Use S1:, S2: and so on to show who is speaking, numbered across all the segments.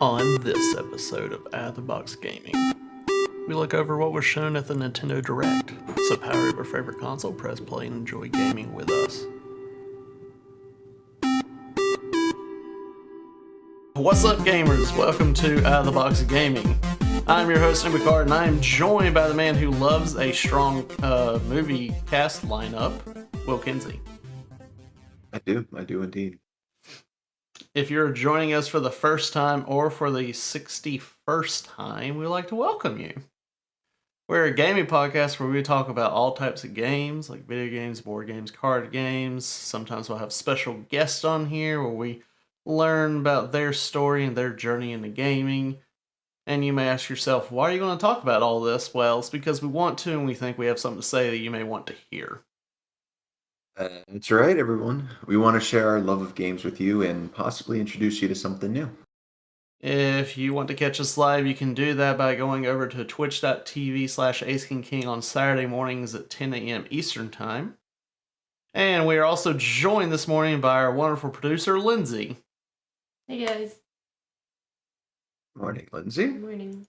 S1: On this episode of Out of the Box Gaming, we look over what was shown at the Nintendo Direct. So power up your favorite console, press play, and enjoy gaming with us. What's up, gamers? Welcome to Out of the Box Gaming. I'm your host, Nick McCart, and I am joined by the man who loves a strong movie cast lineup, Will Kinsey.
S2: I do indeed.
S1: If you're joining us for the first time or for the 61st time, we'd like to welcome you. We're a gaming podcast where we talk about all types of games, like video games, board games, card games. Sometimes we'll have special guests on here where we learn about their story and their journey into gaming. And you may ask yourself, why are you going to talk about all this? Well, it's because we want to, and we think we have something to say that you may want to hear.
S2: That's right, everyone. We want to share our love of games with you and possibly introduce you to something new.
S1: If you want to catch us live, you can do that by going over to twitch.tv/AceKingKing on Saturday mornings at 10 a.m. Eastern Time. And we are also joined this morning by our wonderful producer, Lindsay.
S3: Hey, guys.
S2: Morning, Lindsay.
S3: Good morning.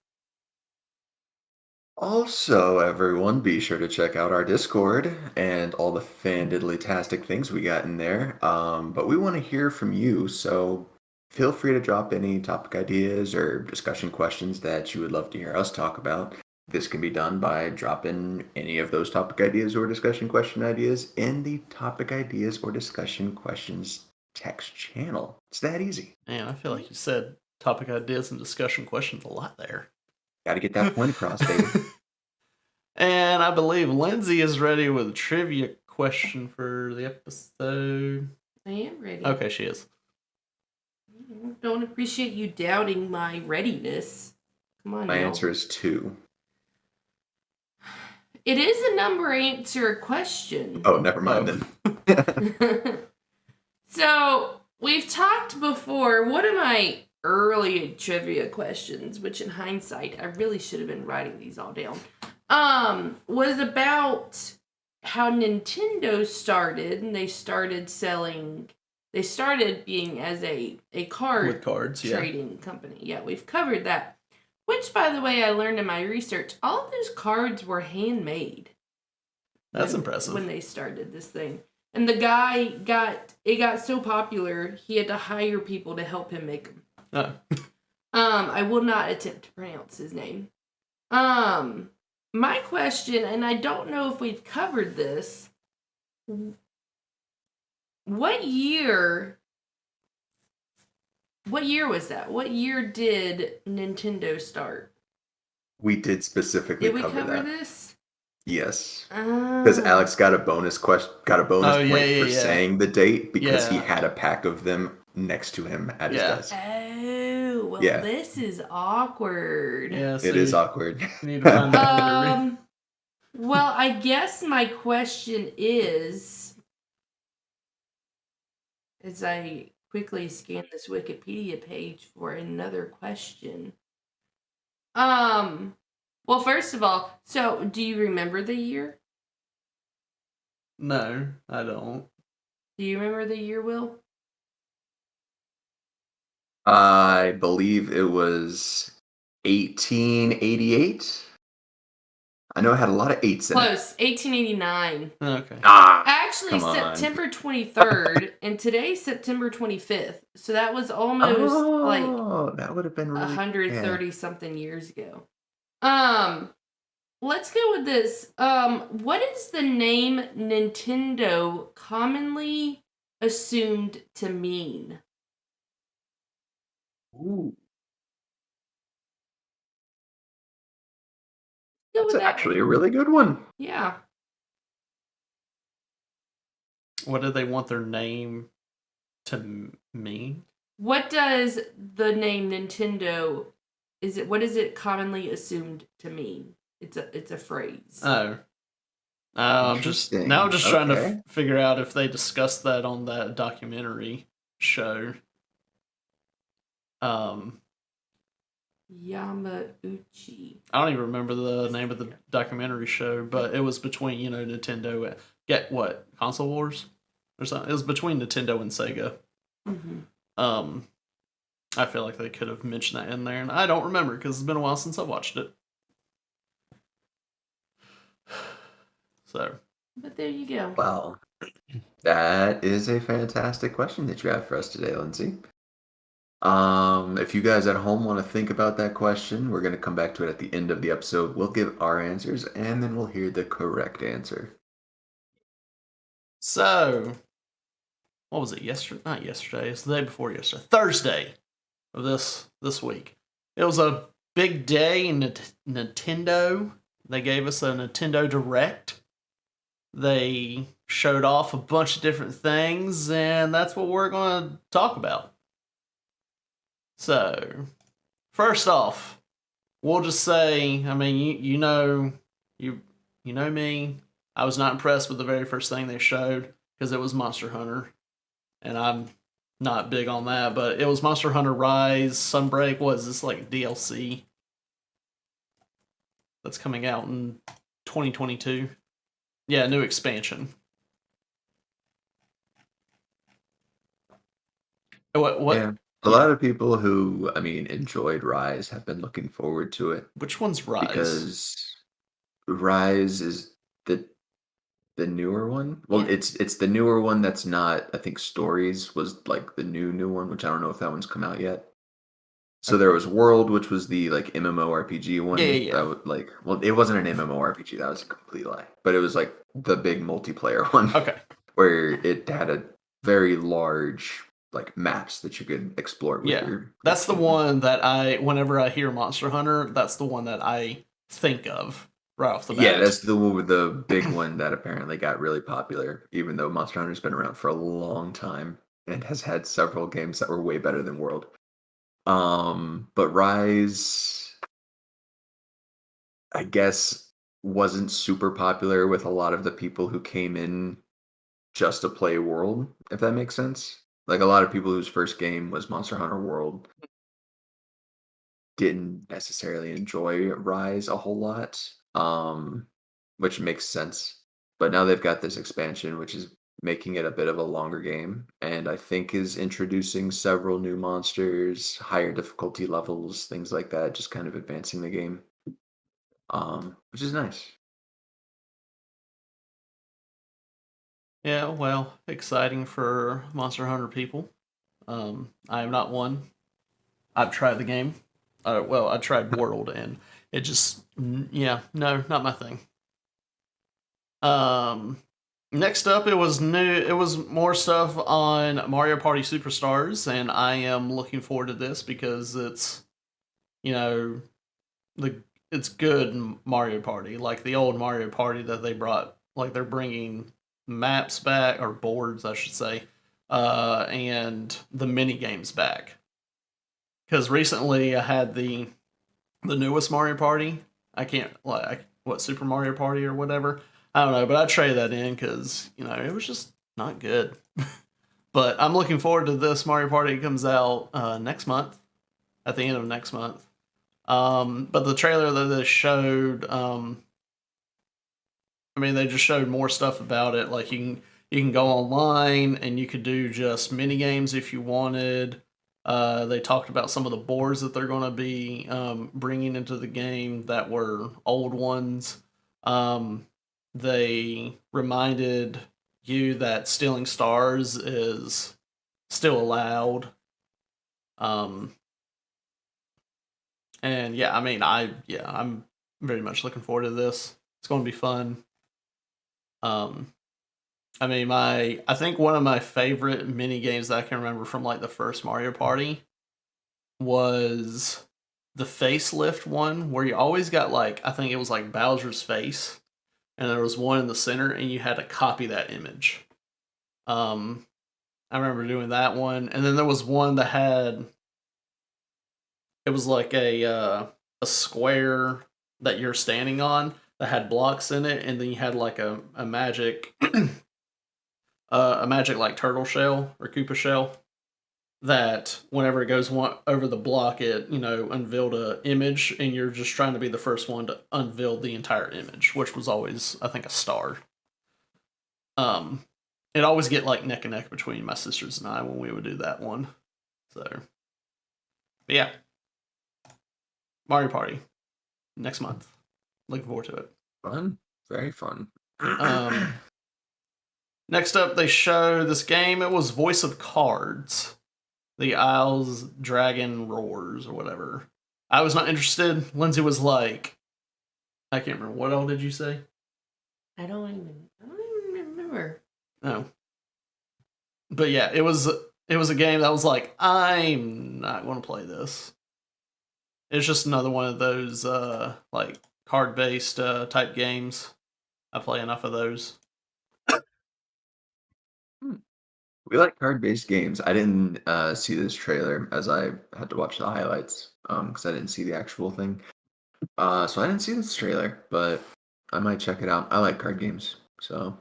S2: Also, everyone, be sure to check out our Discord and all the fan-diddly-tastic things we got in there. But we want to hear from you, so feel free to drop any topic ideas or discussion questions that you would love to hear us talk about. This can be done by dropping any of those topic ideas or discussion question ideas in the topic ideas or discussion questions text channel. It's that easy.
S1: Man, I feel like you said topic ideas and discussion questions a lot there.
S2: Got to get that point across, baby.
S1: And I believe Lindsay is ready with a trivia question for the episode.
S3: I am ready.
S1: Okay, she is.
S3: Don't appreciate you doubting my readiness. Come on,
S2: My
S3: now.
S2: answer is 2.
S3: It is a number answer question.
S2: Oh, never mind then.
S3: So, we've talked before. One of my early trivia questions, which in hindsight, I really should have been writing these all down, was about how Nintendo started, and they started being as a card
S1: With cards,
S3: trading company. Yeah, we've covered that. Which, by the way, I learned in my research, all of those cards were handmade.
S1: That's impressive.
S3: When they started this thing. And the guy got so popular, he had to hire people to help him make them.
S1: Oh.
S3: I will not attempt to pronounce his name. My question, and I don't know if we've covered this, what year was that? What year did Nintendo start?
S2: We did specifically
S3: Did we
S2: cover
S3: cover
S2: that.
S3: this?
S2: Yes. Because Alex got a bonus point for saying the date because he had a pack of them next to him at his desk.
S3: Oh, well, this is awkward.
S1: Yeah, so
S2: it is awkward.
S1: You need to find that.
S3: Well, I guess my question is, as I quickly scan this Wikipedia page for another question. Well, first of all, so do you remember the year?
S1: No, I don't.
S3: Do you remember the year, Will?
S2: I believe it was 1888. I know it had a lot of 8s in it.
S3: Close, 1889.
S1: Okay.
S3: Actually,
S2: come on.
S3: September 23rd, and today's September 25th. So that was almost
S2: that would have been really
S3: 130 something years ago. Let's go with this. What is the name Nintendo commonly assumed to mean?
S2: Ooh.
S3: Go
S2: That's
S3: with that
S2: actually
S3: one.
S2: a really good one.
S3: Yeah.
S1: What do they want their name to mean?
S3: What does the name Nintendo what is it commonly assumed to mean? It's a phrase.
S1: Oh. I'm just trying to figure out if they discussed that on that documentary show.
S3: Yamauchi.
S1: I don't even remember the name of the documentary show, but it was between, Nintendo and Console Wars or something. It was between Nintendo and Sega.
S3: Mm-hmm.
S1: I feel like they could have mentioned that in there, and I don't remember because it's been a while since I watched it. So,
S3: But there you go.
S2: Wow. That is a fantastic question that you have for us today, Lindsay. If you guys at home want to think about that question, we're going to come back to it at the end of the episode. We'll give our answers and then we'll hear the correct answer.
S1: so what was it? Yesterday? Not yesterday. It's the day before yesterday. Thursday of this week. It was a big day in Nintendo. They gave us a Nintendo Direct. They showed off a bunch of different things, and that's what we're going to talk about. So, first off, we'll just say, I mean, you know me. I was not impressed with the very first thing they showed because it was Monster Hunter, and I'm not big on that. But it was Monster Hunter Rise Sunbreak. What is this, like DLC that's coming out in 2022? Yeah, new expansion. What?
S2: Yeah. A lot of people who, I mean, enjoyed Rise have been looking forward to it
S1: Which one's Rise?
S2: because Rise is the newer one. Well,
S1: Yeah.
S2: it's the newer one that's not, I think Stories was like the new one, which I don't know if that one's come out yet. So there was World, which was the like MMORPG one.
S1: Yeah.
S2: That would like, well, it wasn't an MMORPG, that was a complete lie. But it was like the big multiplayer one.
S1: Okay.
S2: Where it had a very large like maps that you could explore with your
S1: That's the
S2: team.
S1: one that whenever I hear Monster Hunter, that's the one that I think of right off the bat.
S2: Yeah, that's the big one that apparently got really popular, even though Monster Hunter's been around for a long time and has had several games that were way better than World. But Rise, I guess, wasn't super popular with a lot of the people who came in just to play World, if that makes sense. Like a lot of people whose first game was Monster Hunter World didn't necessarily enjoy Rise a whole lot, which makes sense. But now they've got this expansion, which is making it a bit of a longer game, and I think is introducing several new monsters, higher difficulty levels, things like that, just kind of advancing the game, which is nice.
S1: Yeah, well, exciting for Monster Hunter people. I am not one. I've tried the game. Well, I tried World, and it just, yeah, no, not my thing. Next up, it was new. It was more stuff on Mario Party Superstars, and I am looking forward to this because it's, you know, it's good Mario Party, like the old Mario Party that they brought. Like they're bringing maps back or boards, I should say, and the mini games back. Because recently I had the newest Mario Party. I can't like what Super Mario Party or whatever. I don't know, but I traded that in because it was just not good. But I'm looking forward to this Mario Party. It comes out next month, at the end of next month. But the trailer that they showed, I mean, they just showed more stuff about it. Like you can go online and you could do just mini games if you wanted. They talked about some of the boards that they're going to be bringing into the game that were old ones. They reminded you that stealing stars is still allowed. And yeah, I mean, I'm very much looking forward to this. It's going to be fun. I mean, I think one of my favorite mini games that I can remember from like the first Mario Party was the facelift one where you always got like, I think it was like Bowser's face, and there was one in the center, and you had to copy that image. I remember doing that one, and then there was one that had, it was like a square that you're standing on that had blocks in it, and then you had like a magic a magic like turtle shell or Koopa shell that whenever it goes over the block, it unveiled a image, and you're just trying to be the first one to unveil the entire image, which was always, I think, a star. It always get like neck and neck between my sisters and I when we would do that one. So But yeah, Mario Party next month. Looking forward to it.
S2: Fun. Very fun.
S1: Next up, they show this game. It was Voice of Cards. The Isles Dragon Roars or whatever. I was not interested. Lindsay was like, I can't remember. What all did you say?
S3: I don't even remember.
S1: No. But yeah, it was a game that was like, I'm not going to play this. It's just another one of those like card-based type games. I play enough of those.
S2: We like card-based games. I didn't see this trailer as I had to watch the highlights because I didn't see the actual thing. So I didn't see this trailer, but I might check it out. I like card games, so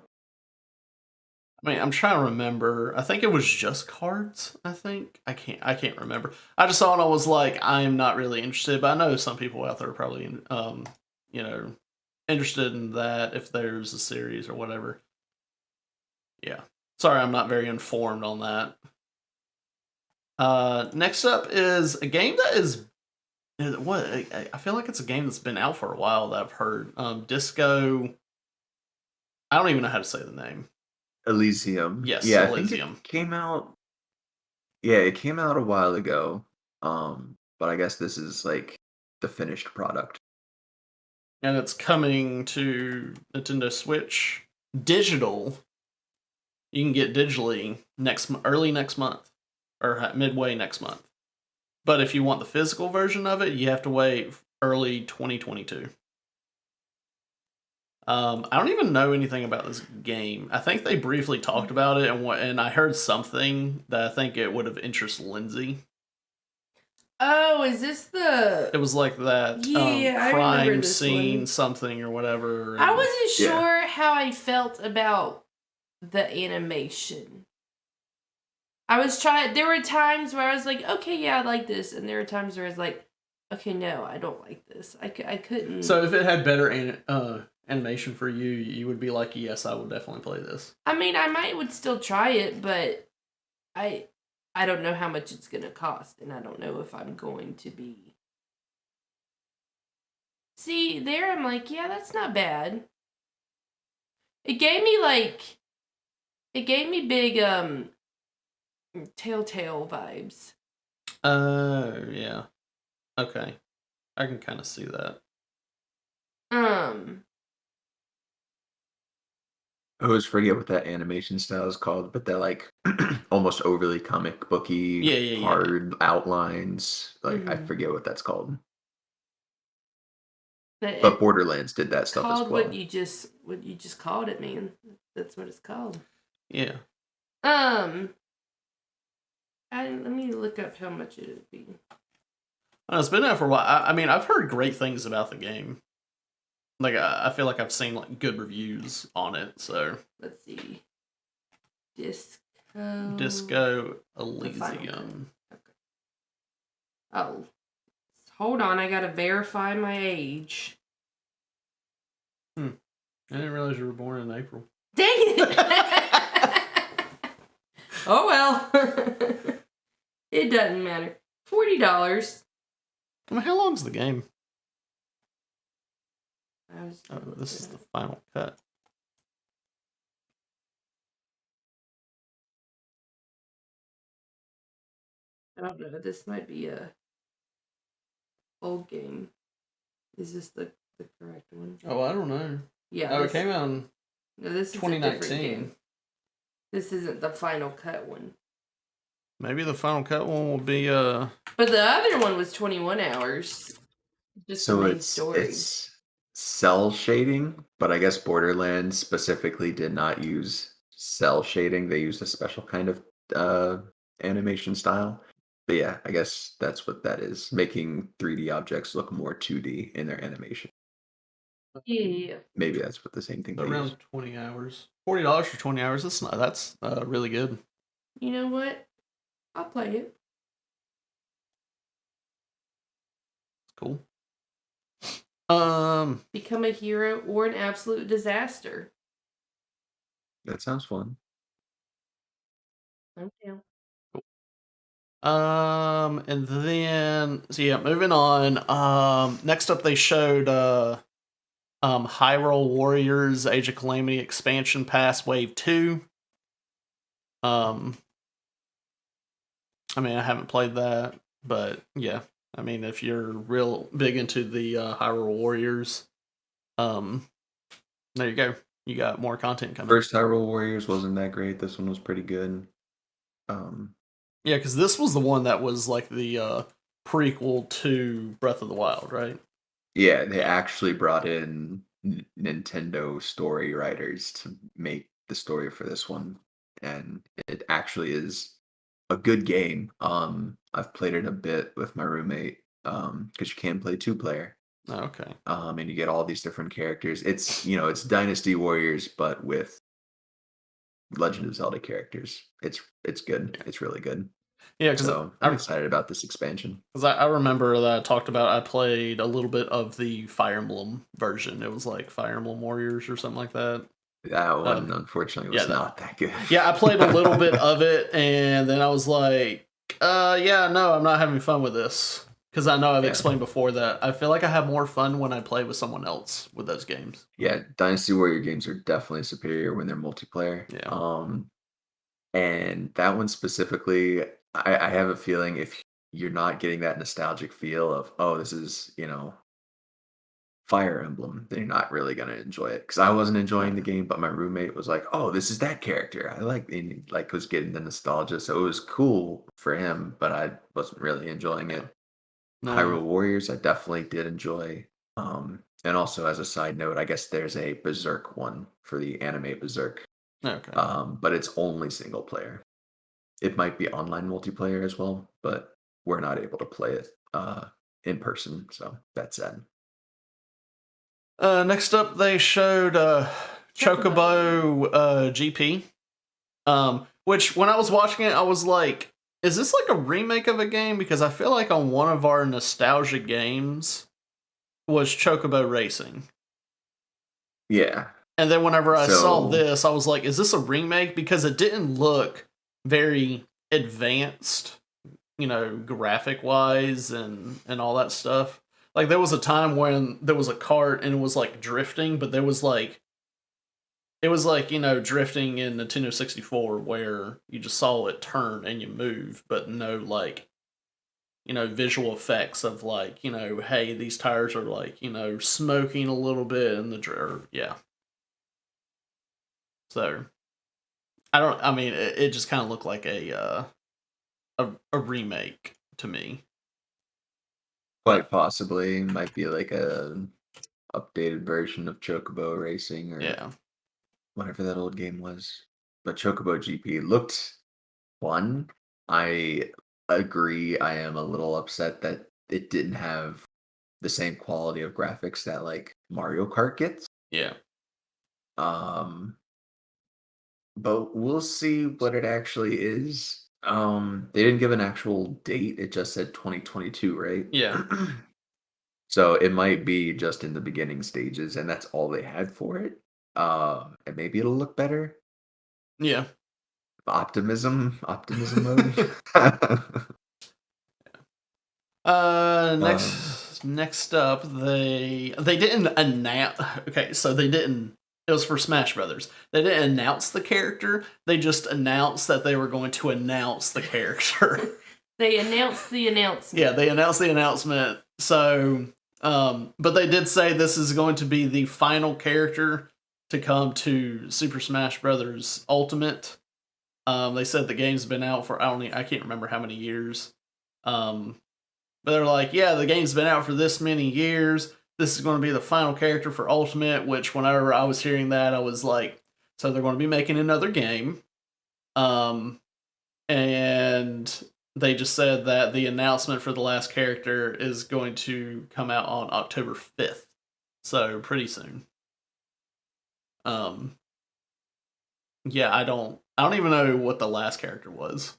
S1: I mean, I'm trying to remember. I think it was just cards. I think I can't remember. I just saw it and I was like, I'm not really interested. But I know some people out there are probably, interested in that if there's a series or whatever. Yeah. Sorry, I'm not very informed on that. Next up is a game that is what I feel like it's a game that's been out for a while that I've heard. Disco. I don't even know how to say the name.
S2: Elysium.
S1: Yes,
S2: Yeah,
S1: Elysium.
S2: I think it came out. Yeah, it came out a while ago. But I guess this is like the finished product.
S1: And it's coming to Nintendo Switch digital. You can get digitally early next month or midway next month. But if you want the physical version of it, you have to wait early 2022. I don't even know anything about this game. I think they briefly talked about it, and I heard something that I think it would have interested Lindsay.
S3: Oh, is this the?
S1: It was like that
S3: Yeah,
S1: crime scene something or whatever.
S3: I wasn't sure how I felt about the animation. I was trying. There were times where I was like, okay, yeah, I like this, and there were times where I was like, okay, no, I don't like this. I couldn't.
S1: So if it had better animation for you, you would be like, yes, I would definitely play this.
S3: I mean, I would still try it, but I don't know how much it's gonna cost, and I don't know if I'm going to be. See, there I'm like, yeah, that's not bad. It gave me big Telltale vibes.
S1: Yeah. Okay. I can kind of see that.
S2: I always forget what that animation style is called, but they're like almost overly comic booky, hard outlines. Like I forget what that's called. But Borderlands did that stuff as well.
S3: What you just called it, man. That's what it's called.
S1: Yeah.
S3: Let me look up how much it would be.
S1: It's been out for a while. I mean, I've heard great things about the game. Like, I feel like I've seen like good reviews on it. So
S3: let's see.
S1: Disco Elysium.
S3: Okay. Oh, hold on. I gotta verify my age.
S1: I didn't realize you were born in April.
S3: Dang it! Oh well. It doesn't matter. $40.
S1: I mean, how long's the game? This is the final cut.
S3: I don't know. This might be a old game. Is this the correct one?
S1: Oh, I don't know.
S3: Yeah.
S1: It came out in
S3: this is
S1: 2019.
S3: This isn't the final cut one.
S1: Maybe the final cut one will be
S3: But the other one was 21 hours. Just
S2: so
S3: the main story.
S2: It's cell shading, but I guess Borderlands specifically did not use cell shading. They used a special kind of animation style. But yeah, I guess that's what that is, making 3D objects look more 2D in their animation.
S3: Yeah.
S2: Maybe that's what the same thing.
S1: Around 20 hours. $40 for 20 hours. That's really good.
S3: You know what? I'll play it.
S1: Cool.
S3: Become a hero or an absolute disaster.
S2: That sounds fun.
S3: I'm down.
S1: And then so yeah, moving on. Next up they showed Hyrule Warriors Age of Calamity expansion pass wave 2. I mean, I haven't played that, but yeah. I mean, if you're real big into the Hyrule Warriors, there you go. You got more content coming.
S2: First Hyrule Warriors wasn't that great. This one was pretty good.
S1: Yeah, because this was the one that was like the prequel to Breath of the Wild, right?
S2: Yeah, they actually brought in Nintendo story writers to make the story for this one, and it actually is a good game. I've played it a bit with my roommate, because you can play 2-player.
S1: Okay.
S2: And you get all these different characters. It's it's Dynasty Warriors, but with Legend of Zelda characters. It's good. It's really good.
S1: Yeah, because
S2: So I'm excited about this expansion.
S1: I remember that I talked about. I played a little bit of the Fire Emblem version. It was like Fire Emblem Warriors or something like that.
S2: That one, unfortunately, was not that good.
S1: Yeah, I played a little bit of it, and then I was like, yeah, no, I'm not having fun with this. Because I know I've explained before that I feel like I have more fun when I play with someone else with those games.
S2: Yeah, Dynasty Warrior games are definitely superior when they're multiplayer.
S1: Yeah.
S2: And that one specifically, I have a feeling if you're not getting that nostalgic feel of, oh, this is, Fire Emblem, then you're not really gonna enjoy it. Because I wasn't enjoying the game, but my roommate was like, "Oh, this is that character. I like," and he, like, was getting the nostalgia, so it was cool for him, but I wasn't really enjoying it.
S1: No.
S2: Hyrule Warriors, I definitely did enjoy. And also as a side note, I guess there's a Berserk one for the anime Berserk.
S1: Okay.
S2: But it's only single player. It might be online multiplayer as well, but we're not able to play it in person, so that's sad.
S1: Next up, they showed Chocobo GP, which when I was watching it, I was like, is this like a remake of a game? Because I feel like on one of our nostalgia games was Chocobo Racing.
S2: Yeah.
S1: And then whenever I saw this, I was like, is this a remake? Because it didn't look very advanced, graphic-wise and all that stuff. Like, there was a time when there was a cart and it was, like, drifting, but there was, like... It was like, drifting in Nintendo 64 where you just saw it turn and you move, but no, like, visual effects of, like, hey, these tires are, like, smoking a little bit in the... yeah. So, it just kind of looked like a remake to me.
S2: Quite possibly. Might be like a updated version of Chocobo Racing or whatever that old game was. But Chocobo GP looked fun. I agree. I am a little upset that it didn't have the same quality of graphics that like Mario Kart gets.
S1: Yeah.
S2: But we'll see what it actually is. They didn't give an actual date. It just said 2022, right?
S1: Yeah.
S2: So it might be just in the beginning stages, and that's all they had for it. And maybe it'll look better.
S1: Yeah.
S2: Optimism mode.
S1: Next up, they didn't announce. Okay, so they didn't. It was for Smash Brothers. They didn't announce the character. They just announced that they were going to announce the character.
S3: They announced the announcement.
S1: Yeah, they announced the announcement. So, but they did say this is going to be the final character to come to Super Smash Brothers Ultimate. They said the game's been out for I can't remember how many years. But they're like, yeah, the game's been out for this many years. This is going to be the final character for Ultimate, which whenever I was hearing that, I was like, so they're going to be making another game. And they just said that the announcement for the last character is going to come out on October 5th. So pretty soon. Yeah, I don't even know what the last character was.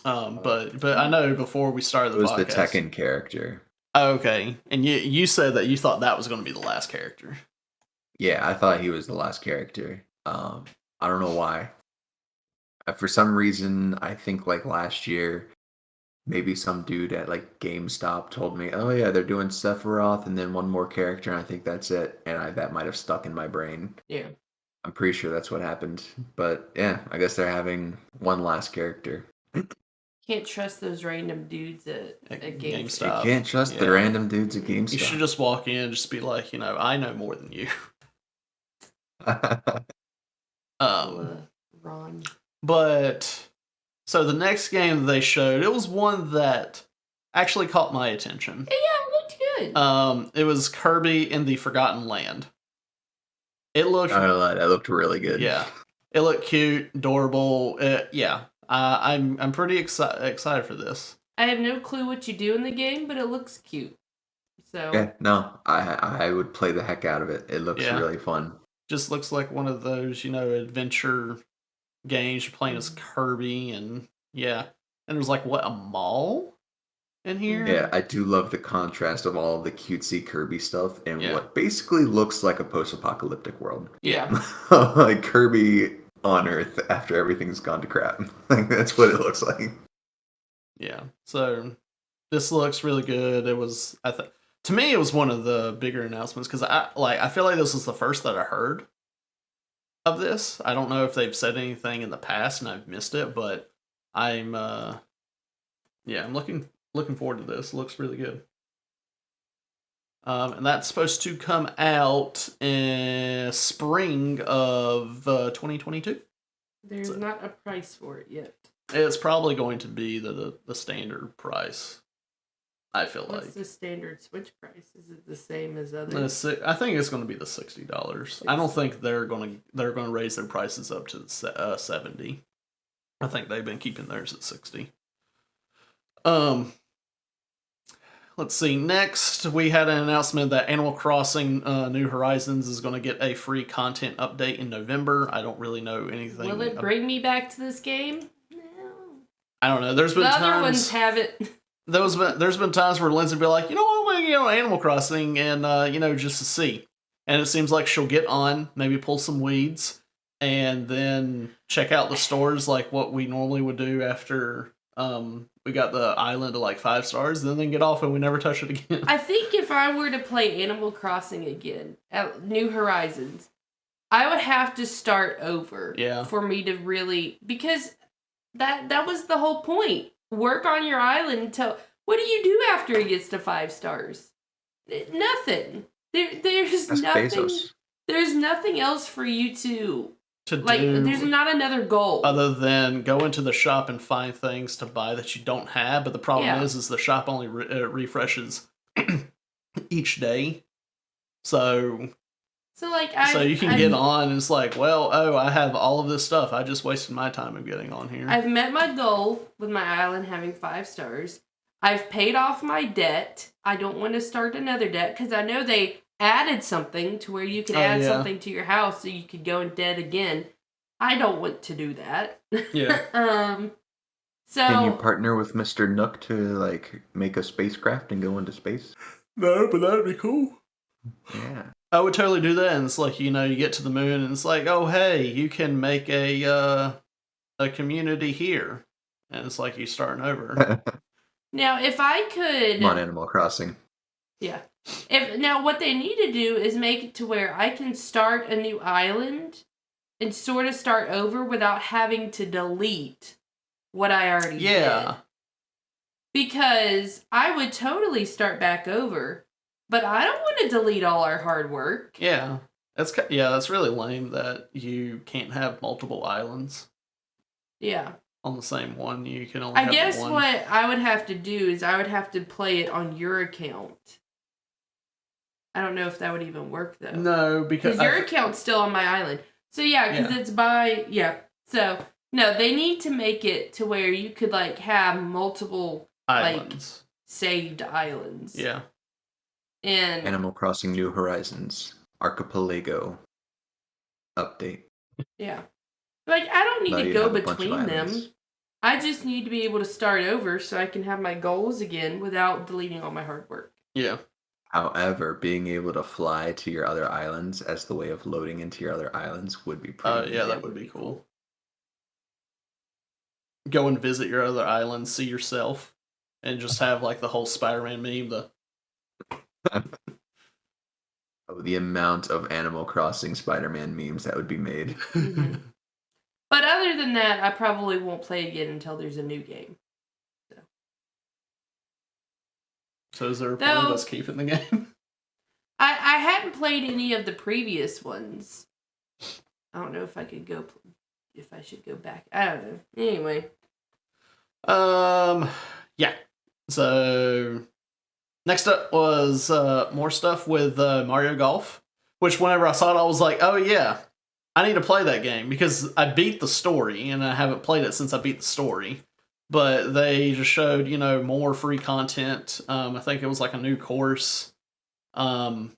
S1: But I know before we started the podcast,
S2: it was the Tekken character.
S1: Okay, and you said that you thought that was going to be the last character.
S2: Yeah, I thought he was the last character. I don't know why. For some reason, I think like last year, maybe some dude at like GameStop told me, "Oh yeah, they're doing Sephiroth and then one more character," and I think that's it. And that might have stuck in my brain.
S3: Yeah.
S2: I'm pretty sure that's what happened. But yeah, I guess they're having one last character.
S3: Can't trust those random dudes at GameStop.
S2: You
S1: GameStop.
S2: can't trust the
S1: Yeah.
S2: random dudes at
S1: You should
S2: GameStop.
S1: just walk in and just be like, I know more than you.
S3: Ron.
S1: But so the next game they showed, it was one that actually caught my attention.
S3: Yeah, it looked good.
S1: It was Kirby in the Forgotten Land. It looked.
S2: That looked really good.
S1: Yeah, it looked cute, adorable. Yeah, I'm pretty excited for this.
S3: I have no clue what you do in the game, but it looks cute. So
S2: Yeah, no, I would play the heck out of it. It looks really fun.
S1: Just looks like one of those, adventure games. You're playing as Kirby, and and there's like a mall in here.
S2: Yeah, I do love the contrast of all of the cutesy Kirby stuff and
S1: Yeah.
S2: what basically looks like a post-apocalyptic world.
S1: Yeah.
S2: Like Kirby on Earth after everything's gone to crap. Like that's what it looks like.
S1: Yeah. So this looks really good. It was, to me, it was one of the bigger announcements because I feel like this was the first that I heard of this. I don't know if they've said anything in the past and I've missed it, but I'm looking forward to this. It looks really good. And that's supposed to come out in spring of 2022.
S3: There's not a price for it yet.
S1: It's probably going to be the standard price. I feel like.
S3: What's the standard Switch price? Is it the same as others?
S1: I think it's going to be the $60. I don't think they're going to raise their prices up to $70. I think they've been keeping theirs at $60. Let's see. Next, we had an announcement that Animal Crossing New Horizons is going to get a free content update in November. I don't really know anything.
S3: Will it bring me back to this game? No.
S1: I don't know. There's been
S3: the
S1: times
S3: other ones haven't.
S1: There's been times where Lindsay will be like, I want to get on Animal Crossing and just to see. And it seems like she'll get on, maybe pull some weeds, and then check out the stores like what we normally would do after we got the island to like 5 stars, then get off and we never touch it again.
S3: I think if I were to play Animal Crossing again at New Horizons, I would have to start over for me to really, because that was the whole point. Work on your island until, what do you do after it gets to 5 stars? Nothing. There's
S2: That's
S3: nothing.
S2: Bezos.
S3: There's nothing else for you to
S1: do,
S3: there's not another goal
S1: other than go into the shop and find things to buy that you don't have. But the problem is the shop only refreshes each day, so you can get on and it's like, I have all of this stuff. I just wasted my time of getting on here.
S3: I've met my goal with my island having 5 stars. I've paid off my debt. I don't want to start another debt because I know they added something to where you could add something to your house so you could go in debt again. I don't want to do that.
S1: Yeah.
S3: So
S2: can you partner with Mr. Nook to like make a spacecraft and go into space?
S1: No, but that'd be cool.
S2: Yeah.
S1: I would totally do that, and it's like, you get to the moon, and it's like, oh, hey, you can make a community here. And it's like you starting over.
S3: Now, if I could...
S2: Come on, Animal Crossing.
S3: Yeah. Now, what they need to do is make it to where I can start a new island and sort of start over without having to delete what I already did. Because I would totally start back over. But I don't want to delete all our hard work.
S1: Yeah. That's really lame that you can't have multiple islands.
S3: Yeah.
S1: On the same one. You can only have one. I guess
S3: what I would have to do is I would have to play it on your account. I don't know if that would even work, though.
S1: No, because
S3: your account's still on my island. So, because it's by... Yeah. So, no, they need to make it to where you could, like, have multiple...
S1: islands.
S3: Like, saved islands.
S1: Yeah.
S3: And
S2: Animal Crossing New Horizons Archipelago update.
S3: Yeah. Like, I don't need to go between them. I just need to be able to start over so I can have my goals again without deleting all my hard work.
S1: Yeah.
S2: However, being able to fly to your other islands as the way of loading into your other islands would be pretty
S1: that would be cool. go and visit your other islands, see yourself, and just have like the whole Spider-Man meme.
S2: The amount of Animal Crossing Spider-Man memes that would be made.
S3: Mm-hmm. But other than that, I probably won't play again until there's a new game.
S1: So is there a point of us keeping the game?
S3: I hadn't played any of the previous ones. I don't know if I could go, if I should go back. I don't know. Anyway.
S1: Yeah. So next up was more stuff with Mario Golf, which whenever I saw it, I was like, oh yeah, I need to play that game because I beat the story and I haven't played it since I beat the story. But they just showed, more free content. I think it was like a new course, and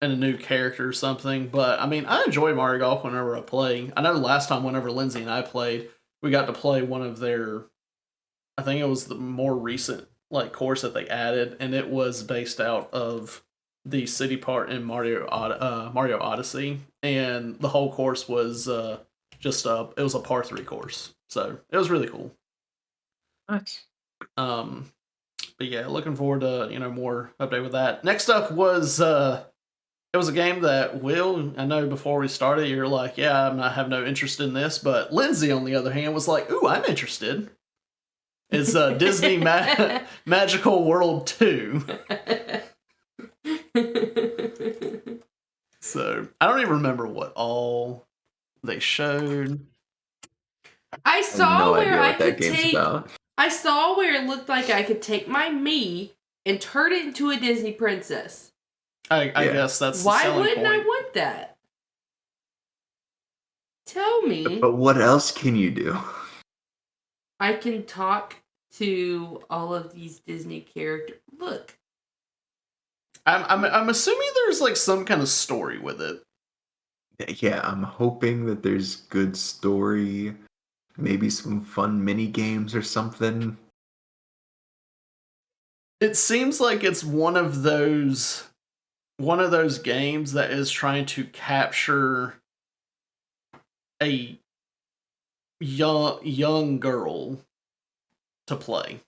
S1: a new character or something. But I mean, I enjoy Mario Golf whenever I play. I know last time, whenever Lindsay and I played, we got to play one of their, I think it was the more recent course that they added, and it was based out of the city part in Mario Odyssey, and the whole course was it was a par 3 course, so it was really cool.
S2: Nice.
S1: But yeah, looking forward to more update with that. Next up was it was a game that Will, I know before we started, you're like, yeah, I have no interest in this, but Lindsay on the other hand was like, ooh, I'm interested. It's Disney Magical World 2. So I don't even remember what all they showed.
S3: I saw
S2: no
S3: where
S2: idea
S3: I
S2: what that
S3: could
S2: game's
S3: take.
S2: about.
S3: I saw where it looked like I could take my Mii and turn it into a Disney princess.
S1: I guess that's the
S3: Why
S1: selling
S3: wouldn't
S1: point.
S3: I want that? Tell me.
S2: But what else can you do?
S3: I can talk to all of these Disney characters. Look.
S1: I'm assuming there's some kind of story with it.
S2: Yeah, I'm hoping that there's good story, maybe some fun mini games or something.
S1: It seems like it's one of those games that is trying to capture a young girl to play.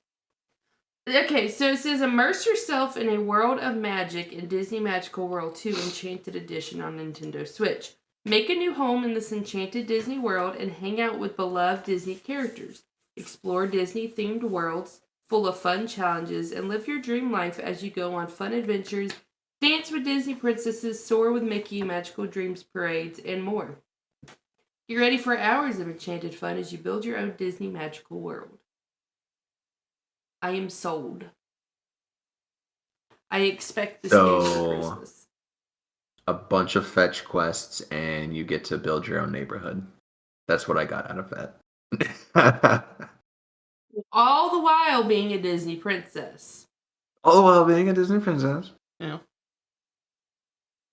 S3: Okay, so it says immerse yourself in a world of magic in Disney Magical World 2 Enchanted Edition on Nintendo Switch. Make a new home in this enchanted Disney world and hang out with beloved Disney characters. Explore Disney-themed worlds full of fun challenges and live your dream life as you go on fun adventures, dance with Disney princesses, soar with Mickey, magical dreams parades, and more. Get ready for hours of enchanted fun as you build your own Disney magical world. I am sold. I expect this game for Christmas.
S2: A bunch of fetch quests, and you get to build your own neighborhood. That's what I got out of that.
S3: All the while being a Disney princess.
S2: All the while being a Disney princess.
S1: Yeah.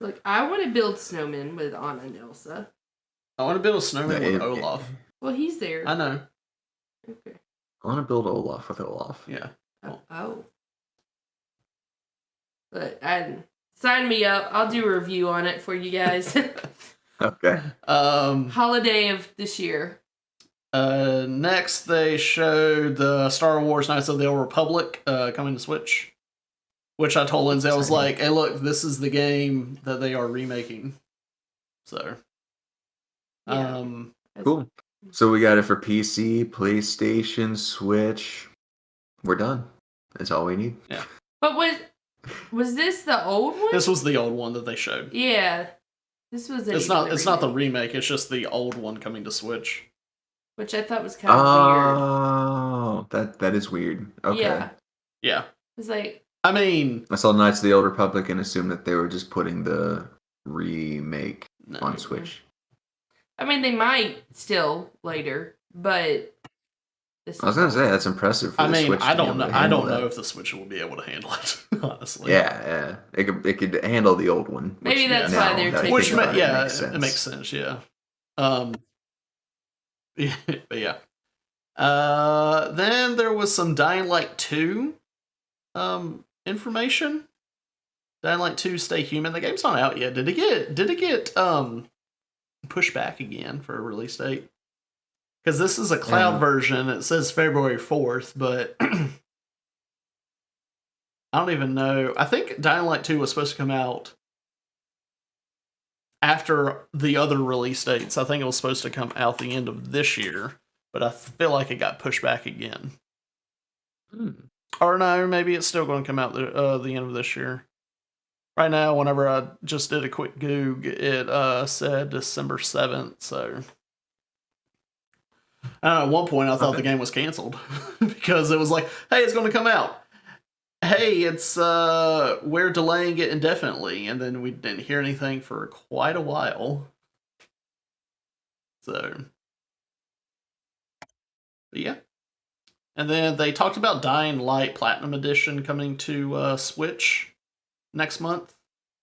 S3: Look, I want to build snowmen with Anna and Elsa.
S1: I want to build a snowman with Olaf.
S3: Well, he's there.
S1: I know.
S3: Okay.
S2: I want to build Olaf with Olaf.
S1: Yeah.
S3: Oh. But sign me up. I'll do a review on it for you guys.
S2: Okay.
S3: Holiday of this year.
S1: Next, they showed the Star Wars Knights of the Old Republic coming to Switch. Which I told Lindsay, I was like, hey, look, this is the game that they are remaking. So.
S3: Yeah.
S2: Cool. So we got it for PC, PlayStation, Switch. We're done. That's all we need.
S1: Yeah.
S3: But was this the old one?
S1: This was the old one that they showed.
S3: Yeah. This was
S1: It's not the remake, it's just the old one coming to Switch.
S3: Which I thought was kind of
S2: weird. Oh, that is weird. Okay.
S1: Yeah.
S3: It's like,
S1: I mean,
S2: I saw Knights of the Old Republic and assumed that they were just putting the remake on Switch.
S3: I mean, they might still later, but
S2: I was gonna say that's impressive. For the Switch
S1: I don't know if the Switch will be able to handle it. Honestly,
S2: yeah, it could handle the old one.
S3: Maybe that's why they're taking.
S1: Which it makes sense. Yeah. But yeah. Then there was some Dying Light 2 information. Dying Light 2 Stay Human. The game's not out yet. Did it get pushed back again for a release date? Because this is a cloud
S2: And-
S1: version. It says February 4th, but I don't even know. I think Dying Light 2 was supposed to come out after the other release dates. I think it was supposed to come out the end of this year, but I feel like it got pushed back again. Or no, maybe it's still going to come out the end of this year. Right now, whenever I just did a quick Goog, it said December 7th, so... I don't know, at one point I thought the game was canceled because it was like, hey, it's going to come out. Hey, it's we're delaying it indefinitely, and then we didn't hear anything for quite a while. So, yeah. And then they talked about Dying Light Platinum Edition coming to Switch next month.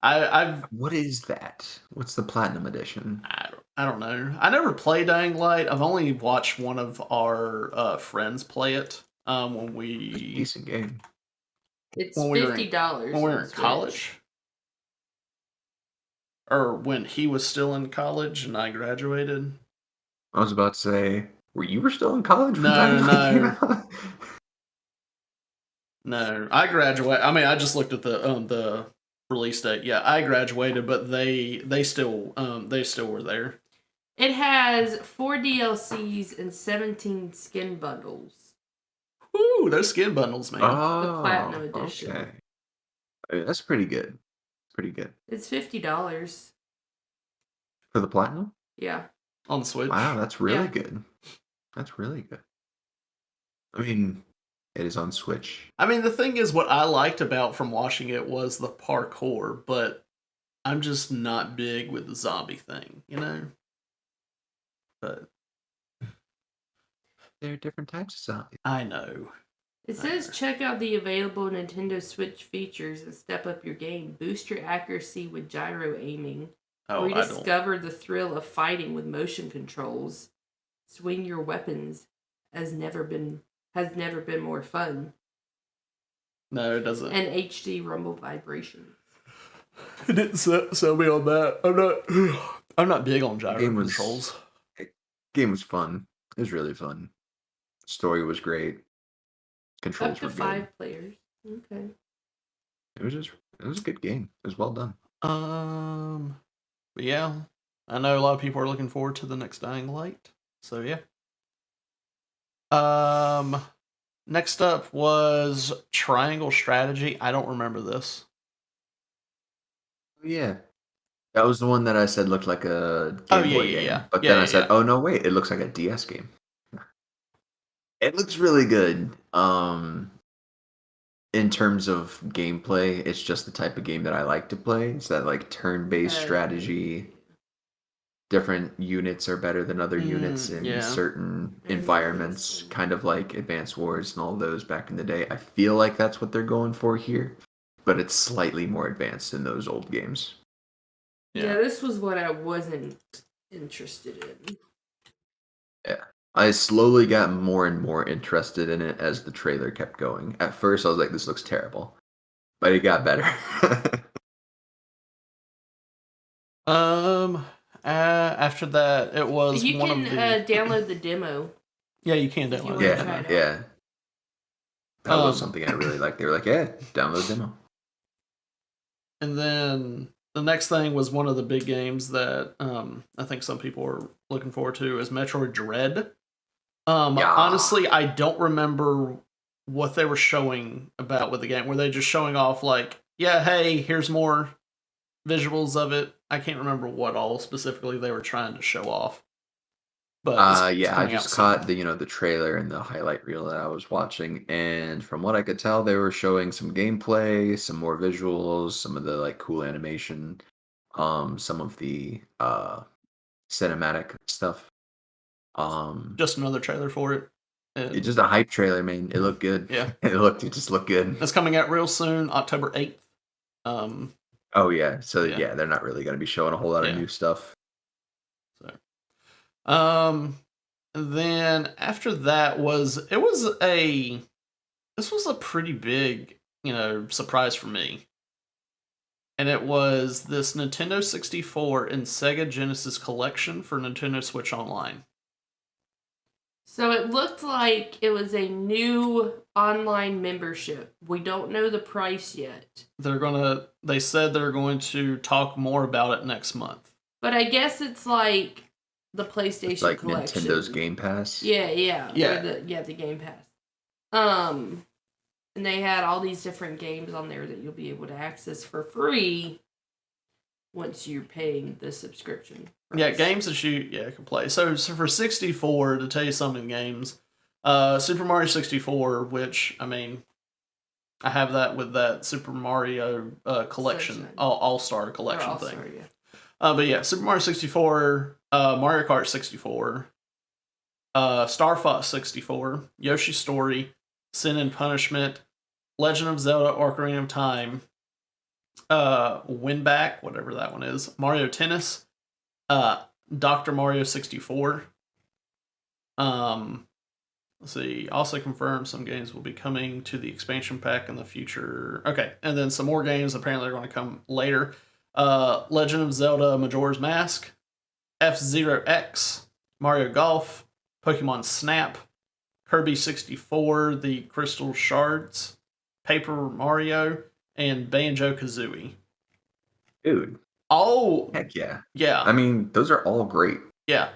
S2: What is that? What's the Platinum Edition?
S1: I don't know. I never played Dying Light. I've only watched one of our friends play it when
S2: It's a
S1: we
S2: decent game.
S3: It's
S1: when we were
S3: $50
S1: when we were
S3: on
S1: in
S3: Switch.
S1: college, or when he was still in college and I graduated.
S2: I was about to say, you were still in college when
S1: No,
S2: Dying Light came
S1: no.
S2: out?
S1: No, I graduated. I mean, I just looked at the release date. Yeah, I graduated, but they still were there.
S3: It has 4 DLCs and 17 skin bundles.
S1: Ooh, those skin bundles, man.
S2: Oh,
S3: Platinum Edition.
S2: Okay. I mean, that's pretty good. Pretty good.
S3: It's $50.
S2: For the Platinum?
S3: Yeah.
S1: On the Switch.
S2: Wow, that's really
S3: Yeah.
S2: good. That's really good. I mean, it is on Switch.
S1: I mean, the thing is, what I liked about from watching it was the parkour, but I'm just not big with the zombie thing, you know? But
S2: There are different types of zombies.
S1: I know.
S3: It says check out the available Nintendo Switch features and step up your game. Boost your accuracy with gyro aiming.
S1: Oh, I don't.
S3: Rediscover the thrill of fighting with motion controls. Swing your weapons has never been more fun.
S1: No, it doesn't.
S3: And HD rumble vibrations.
S1: It didn't sell me on that. I'm not big on gyro controls.
S2: Game was fun. It was really fun. Story was great. Controls
S3: Up to
S2: were good.
S3: 5 players. Okay.
S2: It was a good game. It was well done.
S1: But yeah, I know a lot of people are looking forward to the next Dying Light. So yeah. Next up was Triangle Strategy. I don't remember this.
S2: Yeah. That was the one that I said looked like a Game Boy game.
S1: Yeah.
S2: But
S1: Yeah,
S2: then I
S1: yeah,
S2: said,
S1: yeah.
S2: oh no, wait, it looks like a DS game. It looks really good. In terms of gameplay, it's just the type of game that I like to play. It's that like turn-based strategy. Different units are better than other units in certain environments, kind of like Advance Wars and all those back in the day. I feel like that's what they're going for here, but it's slightly more advanced than those old games.
S3: Yeah, this was what I wasn't interested in.
S2: Yeah. I slowly got more and more interested in it as the trailer kept going. At first, I was like, this looks terrible. But it got better.
S1: After that, it was
S3: You
S1: one
S3: can
S1: of the...
S3: download the demo.
S1: Yeah, you can
S3: If you
S1: download
S3: wanna
S1: it.
S3: try it out.
S2: Yeah. That was something I really liked. They were like, yeah, download demo.
S1: And then the next thing was one of the big games that I think some people are looking forward to is Metroid Dread. Honestly, I don't remember what they were showing about with the game. Were they just showing off like, yeah, hey, here's more visuals of it? I can't remember what all specifically they were trying to show off. But
S2: yeah, I just caught the trailer and the highlight reel that I was watching, and from what I could tell, they were showing some gameplay, some more visuals, some of the like cool animation, some of the cinematic stuff.
S1: Just another trailer for it.
S2: It's just a hype trailer, man. It looked good.
S1: Yeah.
S2: It just looked good.
S1: It's coming out real soon, October 8th.
S2: Oh yeah, so
S1: Yeah.
S2: yeah, they're not really going to be showing a whole lot of new stuff.
S1: So, then after that this was a pretty big, surprise for me. And it was this Nintendo 64 and Sega Genesis collection for Nintendo Switch Online.
S3: So it looked like it was a new online membership. We don't know the price yet.
S1: They said they're going to talk more about it next month.
S3: But I guess it's like the PlayStation
S2: It's like
S3: collection.
S2: Nintendo's Game Pass.
S3: Yeah. The Game Pass. And they had all these different games on there that you'll be able to access for free once you're paying the subscription price.
S1: Yeah, games that you can play. So for 64, to tell you some of the games, Super Mario 64, which, I mean, I have that with that Super Mario collection, All-Star collection thing.
S3: Yeah.
S1: But yeah, Super Mario 64, Mario Kart 64, Star Fox 64, Yoshi's Story, Sin and Punishment, Legend of Zelda Ocarina of Time, Winback, whatever that one is, Mario Tennis, Dr. Mario 64. Let's see. Also confirmed some games will be coming to the expansion pack in the future. Okay, and then some more games apparently are going to come later. Legend of Zelda Majora's Mask, F-Zero X, Mario Golf, Pokemon Snap, Kirby 64, the Crystal Shards, Paper Mario, and Banjo-Kazooie.
S2: Dude.
S1: Oh,
S2: heck yeah.
S1: Yeah.
S2: I mean, those are all great.
S1: Yeah.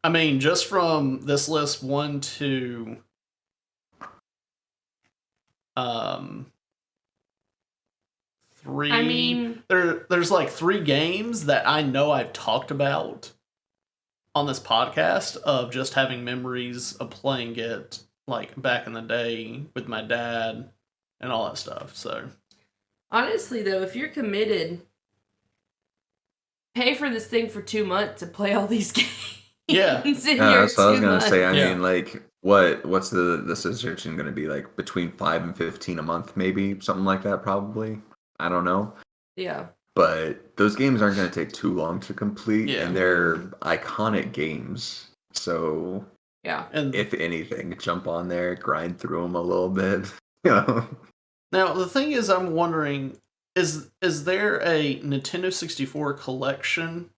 S1: I mean, just from this list, 1 to 3.
S3: I mean,
S1: there's like 3 games that I know I've talked about on this podcast of just having memories of playing it like back in the day with my dad and all that stuff. So
S3: honestly, though, if you're committed, pay for this thing for 2 months and play all these games.
S1: Yeah.
S3: In
S2: that's what I was gonna say. I
S1: Yeah.
S2: mean, like, what's the subscription gonna be like? Between $5 and $15 a month, maybe something like that. Probably. I don't know.
S3: Yeah.
S2: But those games aren't gonna take too long to complete,
S1: Yeah.
S2: and they're iconic games. So
S3: yeah.
S1: And
S2: if anything, jump on there, grind through them a little bit. You know.
S1: Now the thing is, I'm wondering, is there a Nintendo 64 collection,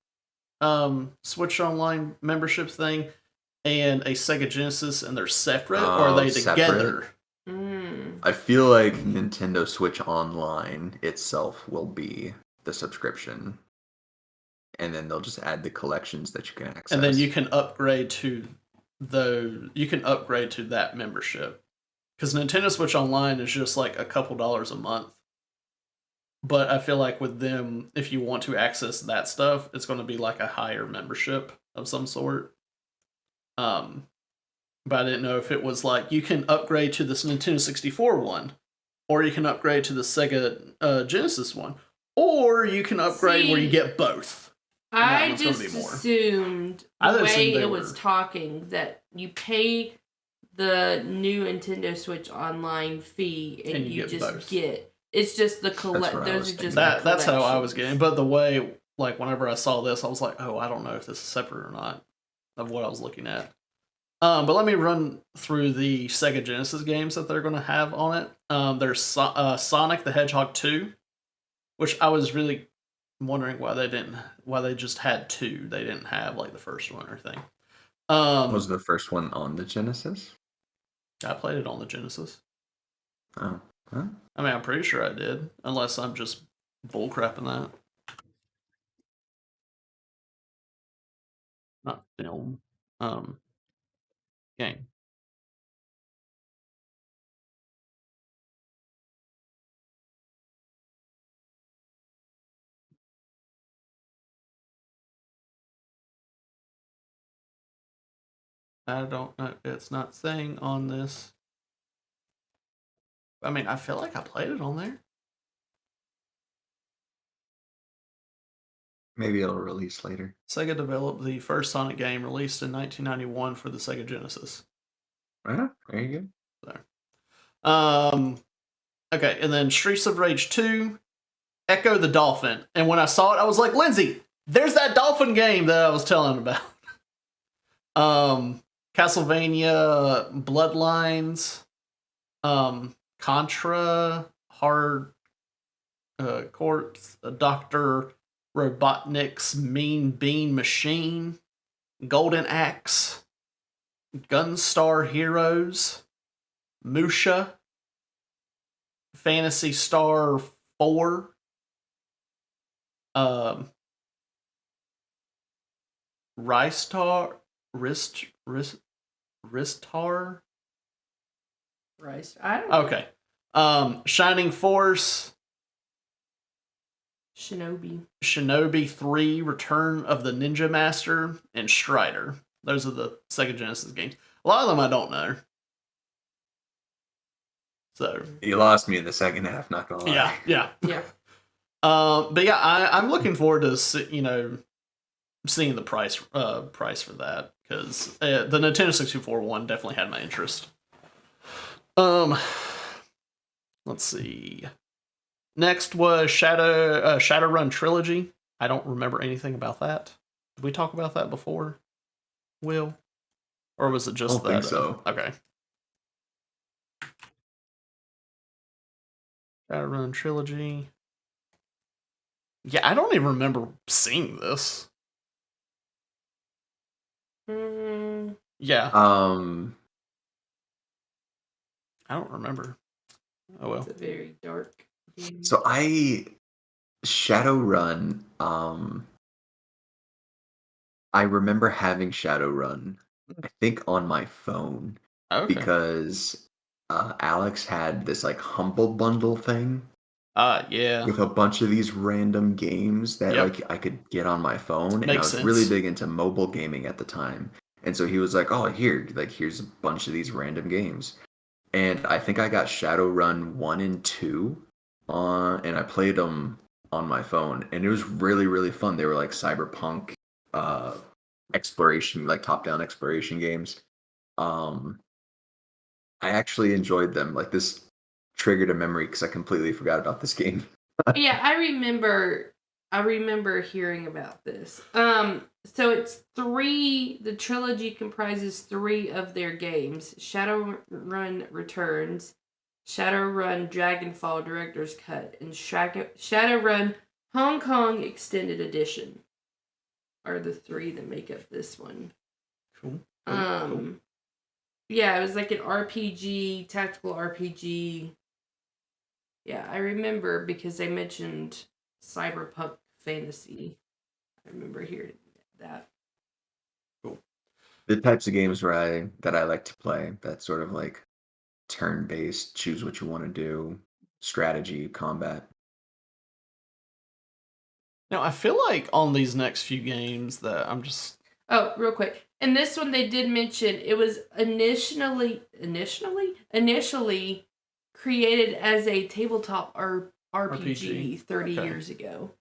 S1: Switch Online membership thing, and a Sega Genesis, and they're separate, or are they together?
S2: I feel like Nintendo Switch Online itself will be the subscription, and then they'll just add the collections that you can access,
S1: and then you can upgrade to that membership. Because Nintendo Switch Online is just like a couple dollars a month. But I feel like with them, if you want to access that stuff, it's going to be like a higher membership of some sort. But I didn't know if it was like you can upgrade to this Nintendo 64 one, or you can upgrade to the Sega Genesis one, or you can upgrade where you get both.
S3: I just assumed the way it was talking that you pay the new Nintendo Switch Online fee and you just get. It's just the collect. Those are just
S1: that's how I was getting. But the way, like, whenever I saw this, I was like, oh, I don't know if this is separate or not of what I was looking at. But let me run through the Sega Genesis games that they're going to have on it. There's Sonic the Hedgehog 2, which I was really wondering why they just had 2. They didn't have like the first one or thing.
S2: Was the first one on the Genesis?
S1: I played it on the Genesis.
S2: Oh. Huh?
S1: I mean, I'm pretty sure I did, unless I'm just bullcrapping that. Not film. Game. I don't know. It's not saying on this. I mean, I feel like I played it on there.
S2: Maybe it'll release later.
S1: Sega developed the first Sonic game released in 1991 for the Sega Genesis.
S2: There you
S1: go. There. Okay, and then Streets of Rage 2, Echo the Dolphin. And when I saw it, I was like, Lindsay, there's that dolphin game that I was telling about. Castlevania Bloodlines, Contra, Hard Court, Dr. Robotnik's Mean Bean Machine, Golden Axe, Gunstar Heroes, Musha, Phantasy Star 4, Ristar, Ristar.
S3: Rice. I don't know.
S1: Okay. Shining Force,
S3: Shinobi
S1: 3, Return of the Ninja Master, and Strider. Those are the Sega Genesis games. A lot of them I don't know. So
S2: You lost me in the second half, not gonna lie.
S1: yeah. But yeah, I'm looking forward to seeing the price for that, because the Nintendo 64 one definitely had my interest. Let's see. Next was Shadowrun Trilogy. I don't remember anything about that. Did we talk about that before, Will? Or was it just
S2: I don't think so.
S1: Okay. Shadowrun Trilogy. Yeah, I don't even remember seeing this. Yeah. I don't remember. Oh well.
S3: It's a very dark game.
S2: So Shadowrun, I remember having Shadowrun, I think on my phone,
S1: Okay.
S2: because Alex had this like Humble Bundle thing
S1: Yeah.
S2: with a bunch of these random games that
S1: Yep.
S2: like I could get on my phone, and I
S1: Makes
S2: was really
S1: sense.
S2: big into mobile gaming at the time. And so he was like, "Oh, here's a bunch of these random games." And I think I got Shadowrun 1 and 2 and I played them on my phone, and it was really, really fun. They were like cyberpunk exploration, like top-down exploration games. I actually enjoyed them. Like, this triggered a memory because I completely forgot about this game.
S3: Yeah, I remember hearing about this. So it's 3. The trilogy comprises 3 of their games: Shadowrun Returns, Shadowrun Dragonfall Director's Cut, and Shadowrun Hong Kong Extended Edition are the 3 that make up this one.
S1: Cool.
S3: Yeah, it was like an RPG, tactical RPG. Yeah, I remember because they mentioned cyberpunk fantasy. I remember hearing that.
S1: Cool.
S2: The types of games that I like to play, that sort of like turn-based, choose what you want to do, strategy, combat.
S1: Now, I feel like on these next few games that I'm just...
S3: Oh, real quick. And this one they did mention it was initially created as a tabletop RPG 30 years ago.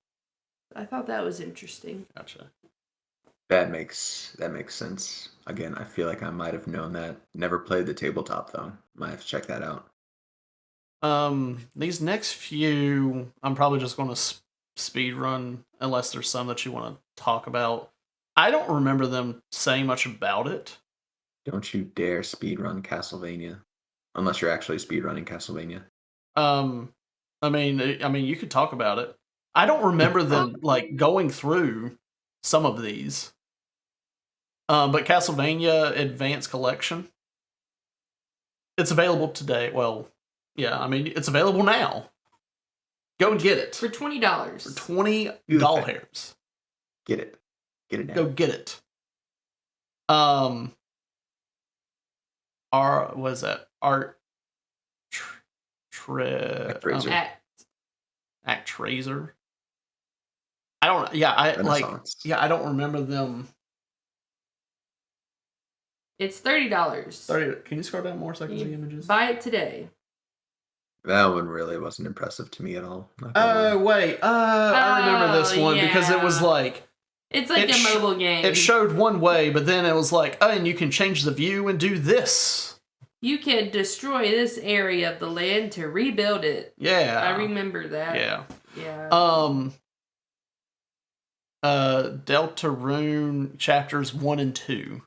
S3: I thought that was interesting.
S1: Gotcha.
S2: That makes sense. Again, I feel like I might have known that. Never played the tabletop though. Might have to check that out.
S1: These next few, I'm probably just going to speed run unless there's some that you want to talk about. I don't remember them saying much about it.
S2: Don't you dare speedrun Castlevania, unless you're actually speedrunning Castlevania.
S1: I mean, you could talk about it. I don't remember them like going through some of these. But Castlevania Advanced Collection, it's available today. Well, yeah, I mean, it's available now. Go get it
S3: for $20.
S1: For $20.
S2: Get it now.
S1: Go get it. Was that Art Actraiser? I don't. Yeah, I don't remember them.
S3: It's $30.
S1: Can you scroll down more so I can see images?
S3: Buy it today.
S2: That one really wasn't impressive to me at all.
S1: Oh wait. I remember this one because it was like.
S3: It's like a mobile game.
S1: It showed one way, but then it was like, oh, and you can change the view and do this.
S3: You can destroy this area of the land to rebuild it.
S1: Yeah.
S3: I remember that.
S1: Yeah.
S3: Yeah.
S1: Deltarune chapters 1 and 2.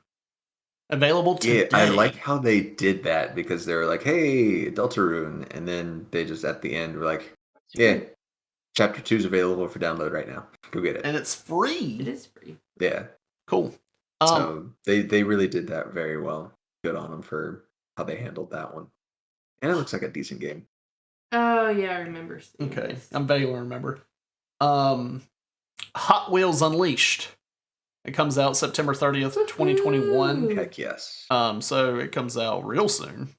S1: Available today.
S2: Yeah, I like how they did that because they were like, hey, Deltarune, and then they just at the end were like, yeah, chapter 2 is available for download right now. Go get it.
S1: And it's free.
S3: It is free.
S2: Yeah.
S1: Cool.
S2: So they really did that very well. Good on them for how they handled that one. And it looks like a decent game.
S3: Oh yeah, I remember seeing
S1: Okay,
S3: this.
S1: I'm vaguely remember. Hot Wheels Unleashed. It comes out September 30th, 2021.
S2: Heck yes.
S1: So it comes out real soon.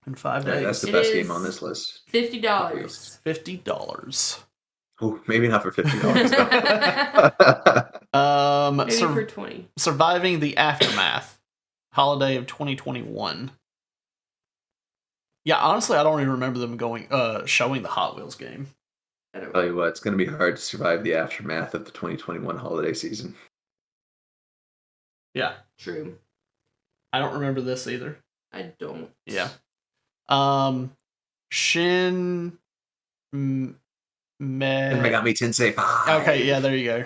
S1: In 5 days.
S2: That's the
S3: It
S2: best game
S3: is
S2: on this list.
S3: $50.
S1: $50.
S2: Oh, maybe not for $50.
S3: Maybe for 20.
S1: Surviving the Aftermath. Holiday of 2021. Yeah, honestly, I don't even remember them showing the Hot Wheels game.
S2: I'll tell you what, it's going to be hard to survive the aftermath of the 2021 holiday season.
S1: Yeah.
S3: True.
S1: I don't remember this either.
S3: I don't.
S1: Yeah. Shin
S2: Megami Tensei 5.
S1: Okay, yeah, there you go.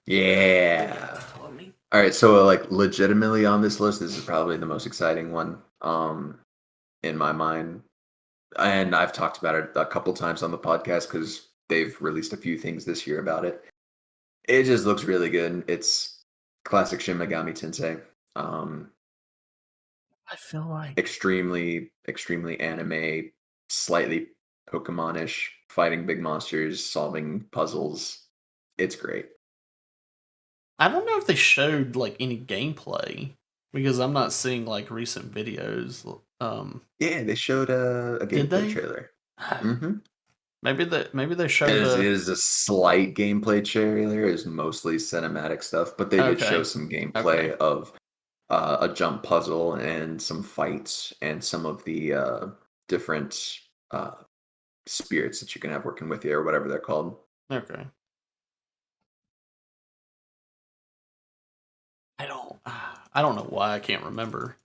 S2: Yeah. All right, so like legitimately on this list, this is probably the most exciting one in my mind. And I've talked about it a couple times on the podcast because they've released a few things this year about it. It just looks really good. It's classic Shin Megami Tensei.
S1: I feel like
S2: Extremely anime, slightly Pokemon-ish, fighting big monsters, solving puzzles. It's great.
S1: I don't know if they showed like any gameplay because I'm not seeing like recent videos.
S2: Yeah, they showed a
S1: Did
S2: gameplay
S1: they?
S2: trailer.
S1: Maybe they showed
S2: It is a slight gameplay trailer. It's mostly cinematic stuff, but they did show some gameplay of a jump puzzle and some fights and some of the different spirits that you can have working with you or whatever they're called.
S1: Okay. I don't know why I can't remember.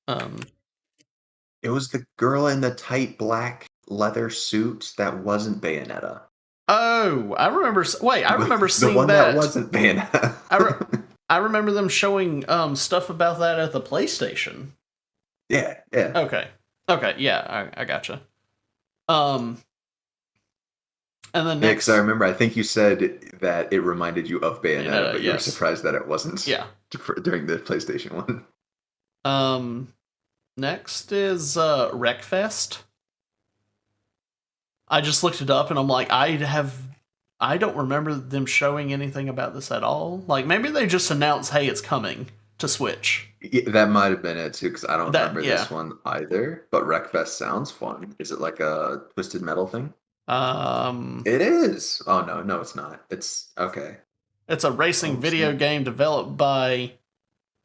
S2: It was the girl in the tight black leather suit that wasn't Bayonetta.
S1: Oh, I remember. Wait, I remember seeing
S2: the one
S1: that
S2: wasn't Bayonetta.
S1: I remember them showing stuff about that at the PlayStation.
S2: Yeah.
S1: Okay, yeah, I gotcha. And then next,
S2: because I remember, I think you said that it reminded you of Bayonetta, but you were
S1: yes.
S2: surprised that it wasn't.
S1: Yeah.
S2: During the PlayStation one.
S1: Next is Wreckfest. I just looked it up and I'm like, I don't remember them showing anything about this at all. Like maybe they just announced, hey, it's coming to Switch.
S2: Yeah, that might have been it too, because I don't remember this one either. But Wreckfest sounds fun. Is it like a Twisted Metal thing? It is. Oh no, it's not. It's okay.
S1: It's a racing video game developed by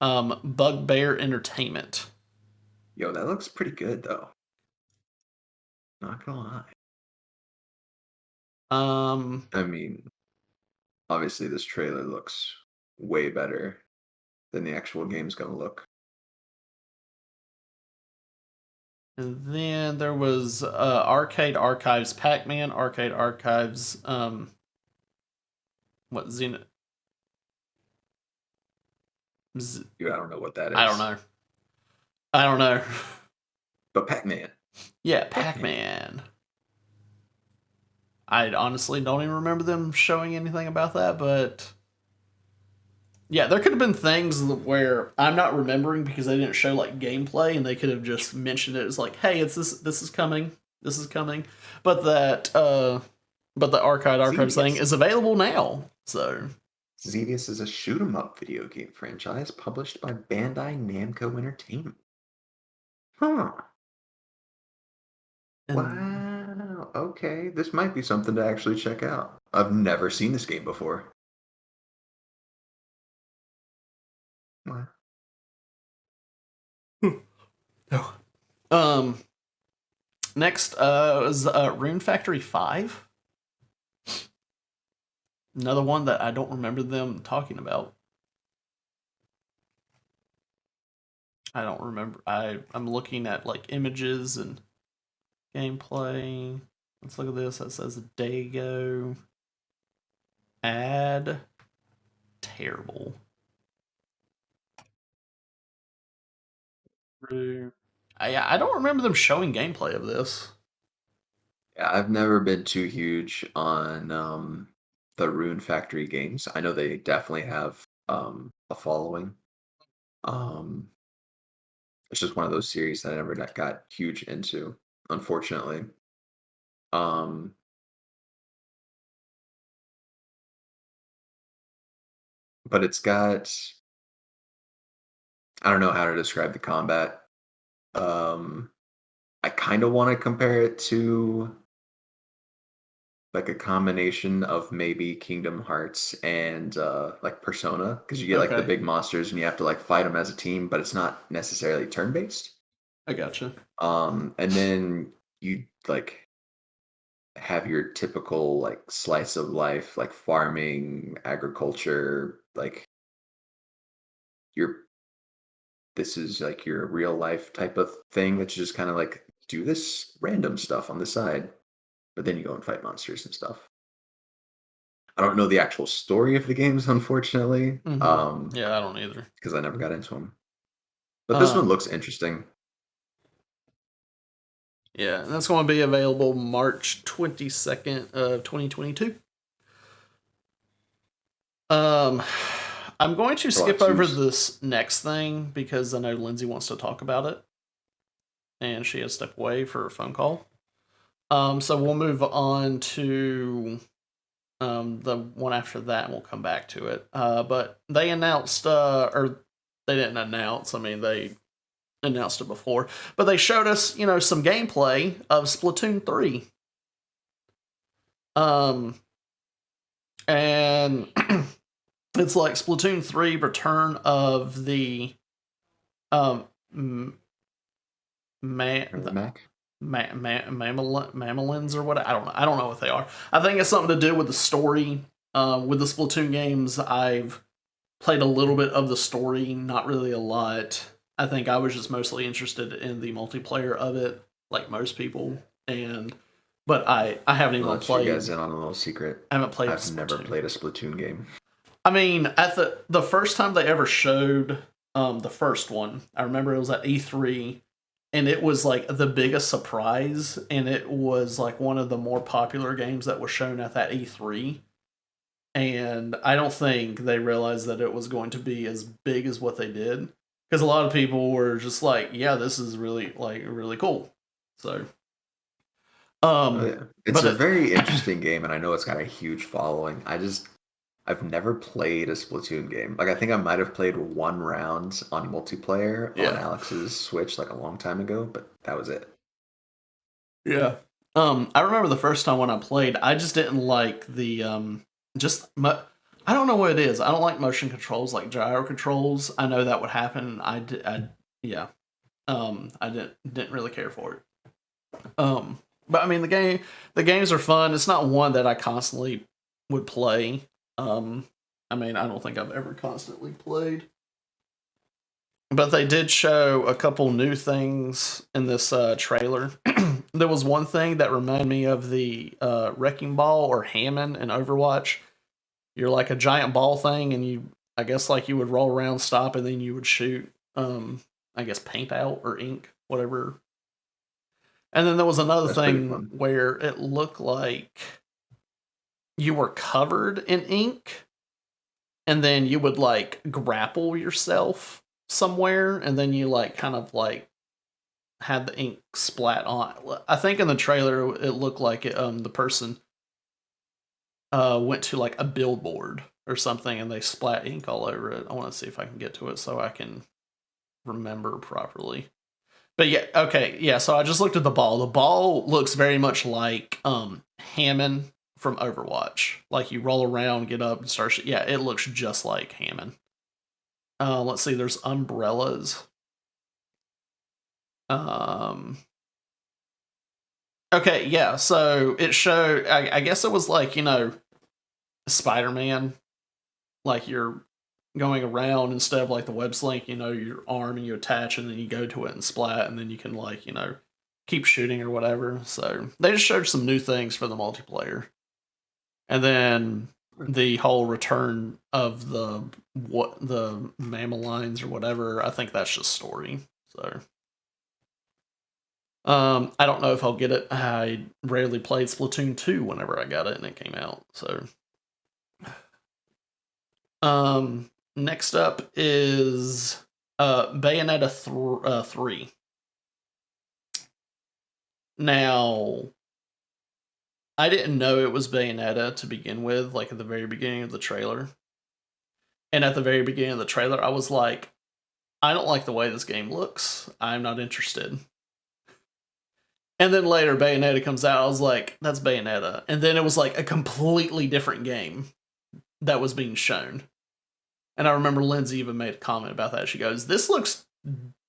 S1: Bugbear Entertainment.
S2: Yo, that looks pretty good though. Not gonna lie. I mean, obviously this trailer looks way better than the actual game's gonna look.
S1: And then there was Arcade Archives Pac-Man, Arcade Archives, what, Xena?
S2: I don't know what that is.
S1: I don't know.
S2: But Pac-Man.
S1: Yeah, Pac-Man. I honestly don't even remember them showing anything about that, but yeah, there could have been things where I'm not remembering because they didn't show like gameplay, and they could have just mentioned it as like, "Hey, it's this. This is coming. This is coming." But the Archives thing is available now. So
S2: Xevious is a shoot 'em up video game franchise published by Bandai Namco Entertainment. Huh. Wow. Okay, this might be something to actually check out. I've never seen this game before. What?
S1: Next was Rune Factory 5. Another one that I don't remember them talking about. I don't remember. I'm looking at like images and gameplay. Let's look at this. That says Dago. Ad. Terrible. I don't remember them showing gameplay of this.
S2: Yeah, I've never been too huge on the Rune Factory games. I know they definitely have a following. Um, it's just one of those series that I never got huge into, unfortunately. Um, but it's got, I don't know how to describe the combat. Um, I kind of want to compare it to like a combination of maybe Kingdom Hearts and like Persona, because you get like the
S1: Okay,
S2: big monsters and you have to like fight them as a team, but it's not necessarily turn based.
S1: I gotcha.
S2: And then you like have your typical like slice of life, like farming, agriculture, like your this is like your real life type of thing that you just kind of like do this random stuff on the side, but then you go and fight monsters and stuff. I don't know the actual story of the games, unfortunately,
S1: Yeah, I don't either.
S2: because I never got into them. But this one
S1: Um,
S2: looks interesting.
S1: yeah, and that's going to be available March 22nd of 2022. Um, I'm going to
S2: It's a lot of
S1: skip over
S2: twos.
S1: this next thing because I know Lindsay wants to talk about it, and she has stepped away for a phone call. So we'll move on to the one after that, and we'll come back to it. But they announced, or they didn't announce. I mean, they announced it before, but they showed us, some gameplay of Splatoon 3. And it's like Splatoon 3 Return of the um
S2: Remember
S1: man
S2: Mac?
S1: Mammalins or what. I don't know what they are. I think it's something to do with the story. With the Splatoon games, I've played a little bit of the story, not really a lot. I think I was just mostly interested in the multiplayer of it, like most people. But I haven't
S2: I'll
S1: even
S2: let you
S1: played.
S2: guys in on a little secret.
S1: I haven't played
S2: I've never
S1: Splatoon.
S2: played a Splatoon game.
S1: I mean, at the first time they ever showed the first one, I remember it was at E3, and it was like the biggest surprise, and it was like one of the more popular games that was shown at that E3. And I don't think they realized that it was going to be as big as what they did, because a lot of people were just like, "Yeah, this is really cool." So,
S2: Oh
S1: um,
S2: yeah, it's
S1: but
S2: a very interesting game, and I know it's got a huge following. I've never played a Splatoon game. Like I think I might have played one round on multiplayer on
S1: yeah,
S2: Alex's Switch like a long time ago, but that was it.
S1: yeah. I remember the first time when I played, I just didn't like the just I don't know what it is. I don't like motion controls, like gyro controls. I know that would happen. Yeah. I didn't really care for it. But I mean, the games are fun. It's not one that I constantly would play. Um, I mean, I don't think I've ever constantly played. But they did show a couple new things in this trailer. There was one thing that reminded me of the Wrecking Ball or Hammond in Overwatch. You're like a giant ball thing, and I guess, like you would roll around, stop, and then you would shoot. I guess paint out or ink, whatever. And then there was another
S2: That's pretty
S1: thing
S2: fun.
S1: where it looked like you were covered in ink, and then you would like grapple yourself somewhere, and then you like kind of like had the ink splat on. I think in the trailer it looked like the person went to like a billboard or something, and they splat ink all over it. I want to see if I can get to it so I can remember properly. But yeah, okay, yeah. So I just looked at the ball. The ball looks very much like Hammond from Overwatch. Like you roll around, get up, and start. Yeah, it looks just like Hammond. Let's see. There's umbrellas. Um. Okay, yeah. So it showed. I guess it was like Spider-Man. Like you're going around instead of like the web slink. Your arm and you attach, and then you go to it and splat, and then you can like keep shooting or whatever. So they just showed some new things for the multiplayer, and then the whole return of the mammal lines or whatever. I think that's just story. So I don't know if I'll get it. I rarely played Splatoon 2 whenever I got it and it came out. So um Next up is Bayonetta 3. Now, I didn't know it was Bayonetta to begin with, like at the very beginning of the trailer. And at the very beginning of the trailer, I was like, I don't like the way this game looks. I'm not interested. And then later, Bayonetta comes out. I was like, that's Bayonetta. And then it was like a completely different game that was being shown. And I remember Lindsay even made a comment about that. She goes, this looks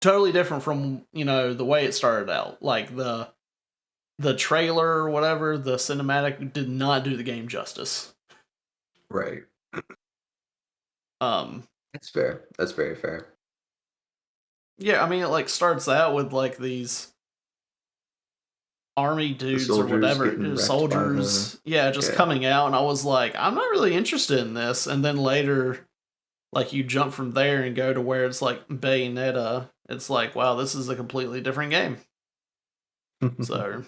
S1: totally different from, the way it started out. Like the trailer or whatever, the cinematic did not do the game justice.
S2: Right. That's fair. That's very fair.
S1: Yeah, I mean, it like starts out with like these army dudes or whatever, soldiers, just coming out, and I was like, I'm not really interested in this. And then later, like you jump from there and go to where it's like Bayonetta. It's like, wow, this is a completely different game. So,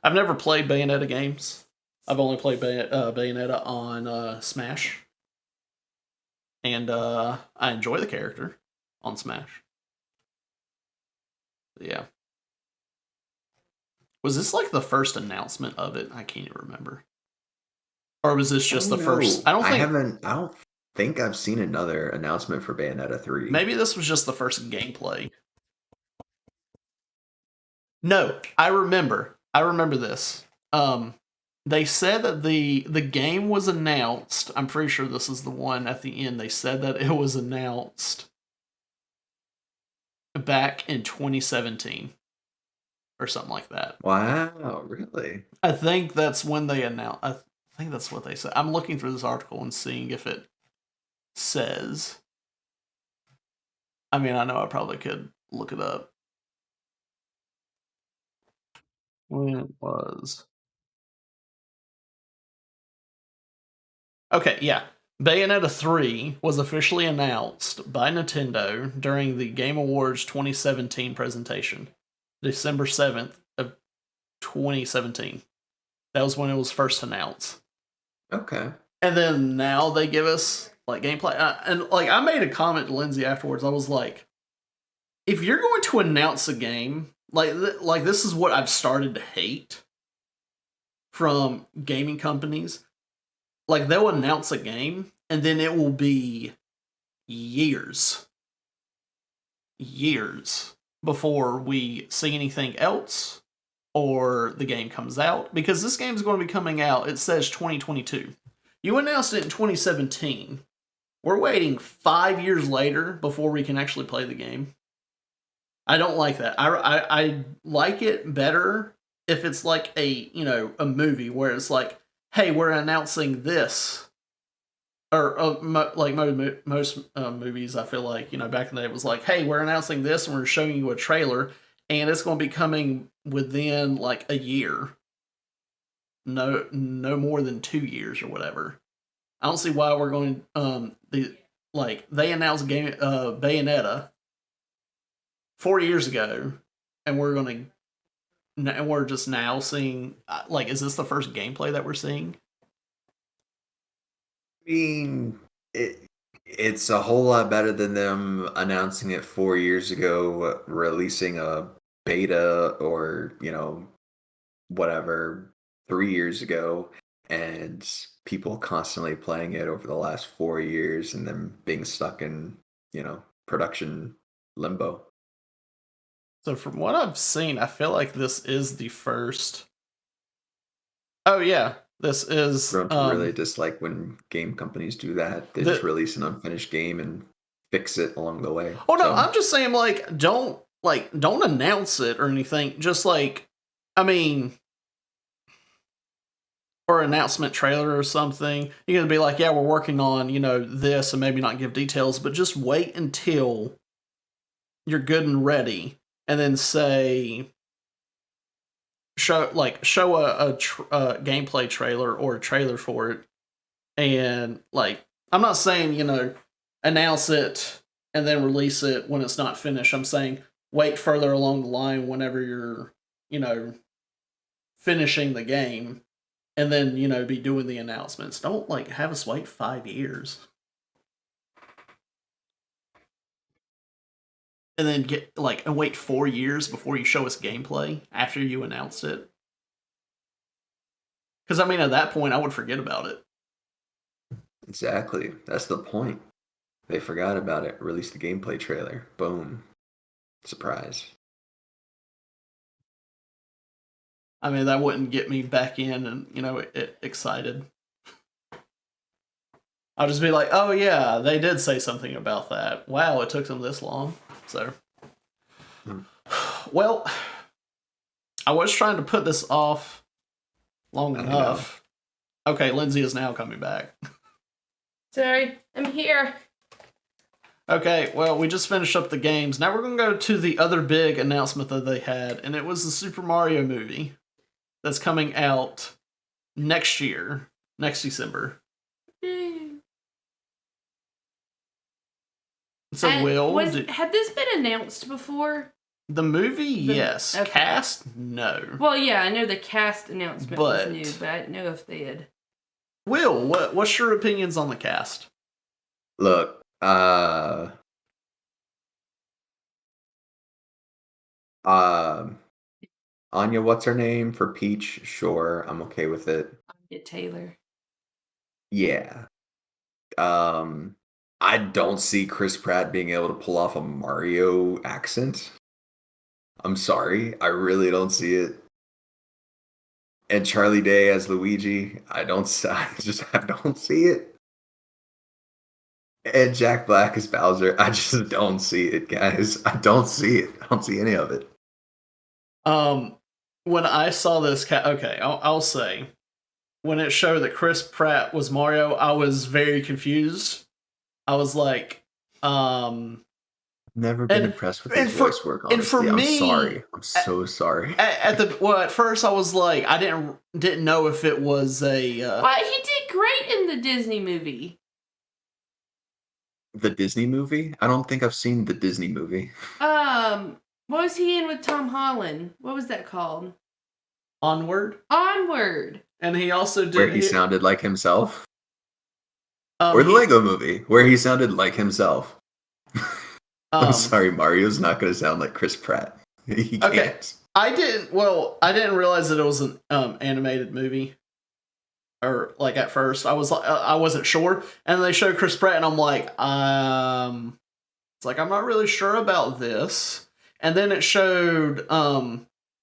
S1: I've never played Bayonetta games. I've only played Bayonetta on Smash, and I enjoy the character on Smash. Yeah. Was this like the first announcement of it? I can't even remember. Or was this just the first?
S2: I don't think I've seen another announcement for Bayonetta 3.
S1: Maybe this was just the first gameplay. No, I remember this. They said that the game was announced. I'm pretty sure this is the one at the end. They said that it was announced back in 2017 or something like that.
S2: Wow, really?
S1: I think that's when they announced. I think that's what they said. I'm looking through this article and seeing if it says. I mean, I know I probably could look it up. When it was. Okay, yeah. Bayonetta 3 was officially announced by Nintendo during the Game Awards 2017 presentation, December 7th of 2017. That was when it was first announced.
S2: Okay.
S1: And then now they give us like gameplay. And like I made a comment to Lindsay afterwards. I was like, if you're going to announce a game, like this is what I've started to hate from gaming companies. Like, they'll announce a game, and then it will be years before we see anything else or the game comes out. Because this game is going to be coming out, it says 2022. You announced it in 2017. We're waiting 5 years later before we can actually play the game. I don't like that. I like it better if it's like a movie where it's like, hey, we're announcing this. Or like most movies, I feel like, back in the day, it was like, hey, we're announcing this and we're showing you a trailer and it's going to be coming within like a year. No more than 2 years or whatever. I don't see why we're going they announced Bayonetta 4 years ago and we're just now seeing, like, is this the first gameplay that we're seeing?
S2: I mean, it's a whole lot better than them announcing it 4 years ago, releasing a beta or, whatever, 3 years ago, and people constantly playing it over the last 4 years and then being stuck in, production limbo.
S1: So from what I've seen, I feel like this is the first. Oh yeah, this is.
S2: Grown to really dislike when game companies do that. They just release an unfinished game and fix it along the way.
S1: Oh no, I'm just saying, don't announce it or anything. Just like, I mean, or announcement trailer or something. You're gonna be like, yeah, we're working on this, and maybe not give details, but just wait until you're good and ready. And then show a gameplay trailer or a trailer for it, and like, I'm not saying announce it and then release it when it's not finished. I'm saying wait further along the line whenever you're finishing the game, and then be doing the announcements. Don't have us wait 5 years. and then and wait 4 years before you show us gameplay after you announced it. Because, I mean, at that point, I would forget about it.
S2: Exactly. That's the point. They forgot about it. Released the gameplay trailer. Boom. Surprise.
S1: I mean, that wouldn't get me back in and, excited. I'll just be like, oh yeah, they did say something about that. Wow, it took them this long. So, well, I was trying to put this off long enough. Okay, Lindsay is now coming back.
S3: Sorry, I'm here.
S1: Okay, well, we just finished up the games. Now we're going to go to the other big announcement that they had, and it was the Super Mario movie that's coming out next year, next December. So,
S3: had this been announced before?
S1: The movie, yes. Okay. Cast, no.
S3: Well, yeah, I know the cast announcement was new, but I didn't know if they had.
S1: Will, what's your opinions on the cast?
S2: Look, Anya, what's her name for Peach? Sure, I'm okay with it.
S3: Anya Taylor.
S2: Yeah. I don't see Chris Pratt being able to pull off a Mario accent. I'm sorry, I really don't see it. And Charlie Day as Luigi, I don't see it. And Jack Black as Bowser, I just don't see it, guys. I don't see it. I don't see any of it.
S1: When I saw this, I'll say, when it showed that Chris Pratt was Mario, I was very confused. I was like,
S2: never been impressed with his voice work, honestly. And for me, I'm sorry. I'm so sorry.
S1: At first I was like, I didn't know if it was a...
S3: Well, he did great in the Disney movie.
S2: The Disney movie? I don't think I've seen the Disney movie.
S3: What was he in with Tom Holland? What was that called?
S1: Onward.
S3: And
S1: he also did...
S2: Where he sounded like himself? Or the Lego movie, where he sounded like himself. I'm sorry, Mario's not going to sound like Chris Pratt. He can't. Okay.
S1: I didn't realize that it was an animated movie. Or, like, at first. I wasn't sure. And they showed Chris Pratt, and I'm like, it's like, I'm not really sure about this. And then it showed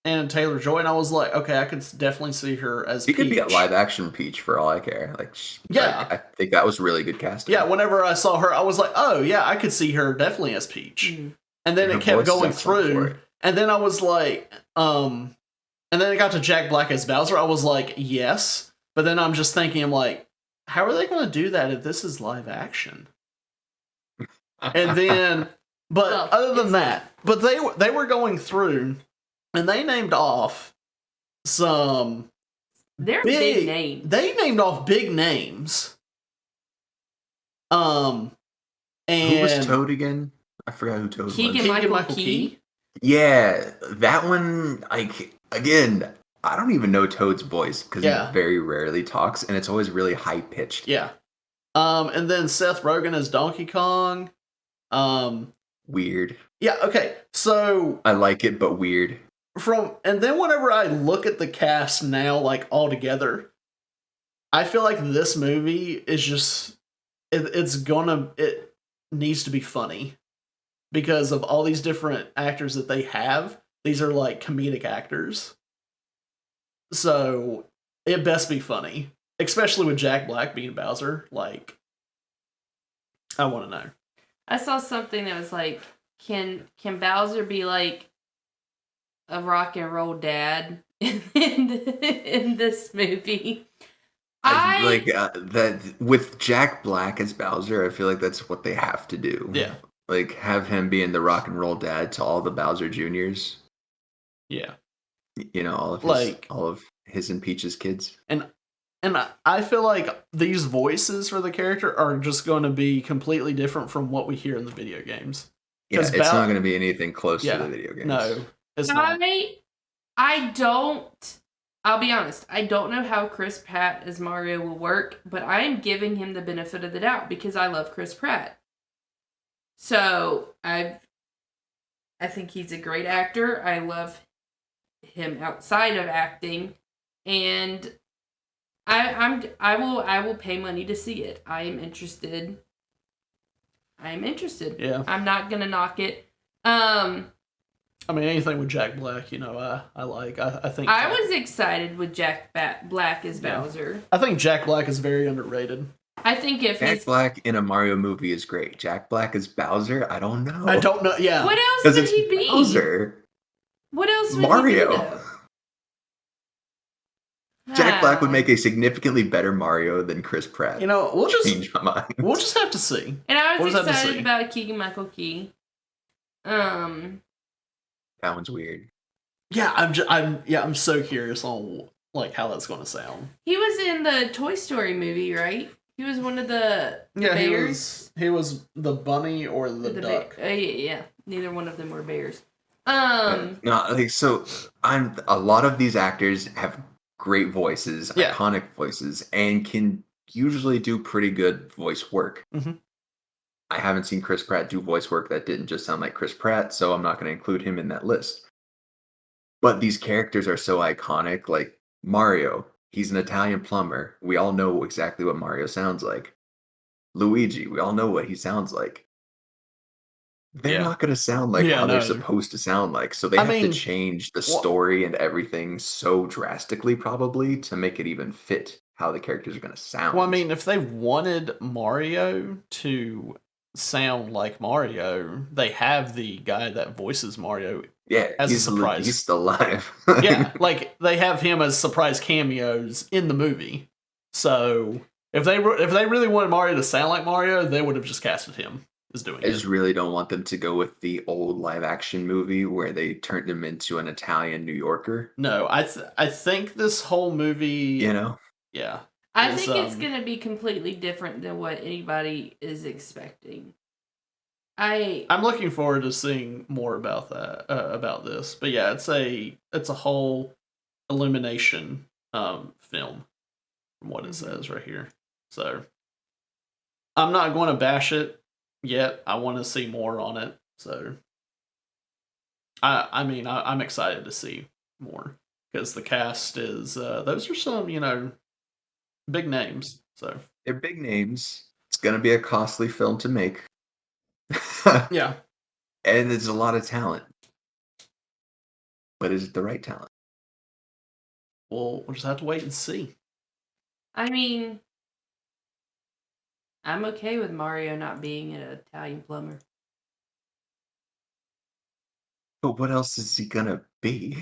S1: Anna Taylor-Joy, and I was like, okay, I could definitely see her as Peach.
S2: She could be a live-action Peach for all I care. I think that was really good casting.
S1: Yeah, whenever I saw her, I was like, oh, yeah, I could see her definitely as Peach. Mm. And then it kept going through, and then I was like, and then it got to Jack Black as Bowser. I was like, yes, but then I'm just thinking, I'm like, how are they going to do that if this is live action? And then, other than that, but they were going through... And they named off some...
S3: They're big names.
S1: They named off big names. And...
S2: Who was Toad again? I forgot who Toad was.
S3: Keegan-Michael Key?
S2: Yeah, that one, again, I don't even know Toad's voice, because he very rarely talks, and it's always really high-pitched.
S1: Yeah. And then Seth Rogen as Donkey Kong.
S2: Weird.
S1: Yeah, okay, so...
S2: I like it, but weird.
S1: And then whenever I look at the cast now, like, all together, I feel like this movie is just, it needs to be funny. Because of all these different actors that they have, these are, like, comedic actors. So, it best be funny. Especially with Jack Black being Bowser. Like, I want to know.
S3: I saw something that was like, can Bowser be, like, a rock and roll dad in this movie?
S2: That with Jack Black as Bowser, I feel like that's what they have to do.
S1: Yeah.
S2: Like, have him being the rock and roll dad to all the Bowser Juniors.
S1: Yeah.
S2: You know, all of his and Peach's kids.
S1: And I feel like these voices for the character are just going to be completely different from what we hear in the video games.
S2: Yeah, it's not going to be anything close to the video games.
S1: No.
S3: I'll be honest, I don't know how Chris Pratt as Mario will work, but I am giving him the benefit of the doubt because I love Chris Pratt. So, I think he's a great actor. I love him outside of acting, and I will pay money to see it. I am interested.
S1: Yeah.
S3: I'm not gonna knock it.
S1: I mean, anything with Jack Black, I like. I think
S3: I was excited with Jack Black as Bowser.
S1: I think Jack Black is very underrated.
S3: I think if
S2: Jack Black in a Mario movie is great. Jack Black as Bowser, I don't know.
S1: I don't know. Yeah.
S3: What else would he be?
S2: Bowser.
S3: What else would
S2: Mario.
S3: he be, though?
S2: Jack Black would make a significantly better Mario than Chris Pratt.
S1: We'll just
S2: change my mind.
S1: We'll just have to see.
S3: And I was excited about Keegan-Michael Key.
S2: That one's weird.
S1: Yeah, I'm so curious on like how that's going to sound.
S3: He was in the Toy Story movie, right? He was one of the bears.
S1: He was the bunny or the duck.
S3: Yeah. Neither one of them were bears.
S2: A lot of these actors have great voices, iconic voices, and can usually do pretty good voice work.
S1: Mm-hmm.
S2: I haven't seen Chris Pratt do voice work that didn't just sound like Chris Pratt, so I'm not going to include him in that list. But these characters are so iconic, like Mario. He's an Italian plumber. We all know exactly what Mario sounds like. Luigi, we all know what he sounds like. They're not going to sound like how they're supposed to sound like, so they have to change the story and everything so drastically, probably, to make it even fit how the characters are going to sound.
S1: Well, I mean, if they wanted Mario to sound like Mario, they have the guy that voices Mario as a surprise.
S2: He's still alive.
S1: Yeah, like they have him as surprise cameos in the movie. So if they really wanted Mario to sound like Mario, they would have just casted him as doing it.
S2: I just really don't want them to go with the old live action movie where they turned him into an Italian New Yorker.
S1: No, I think this whole movie, yeah.
S3: I think it's going to be completely different than what anybody is expecting.
S1: I'm looking forward to seeing more about that, about this. But yeah, it's a whole elimination film from what it says right here. So I'm not going to bash it yet. I want to see more on it. So I'm excited to see more because the cast is those are some big names. So
S2: they're big names. It's going to be a costly film to make.
S1: Yeah.
S2: And there's a lot of talent. But is it the right talent?
S1: Well, we'll just have to wait and see.
S3: I mean, I'm okay with Mario not being an Italian plumber.
S2: But what else is he gonna be?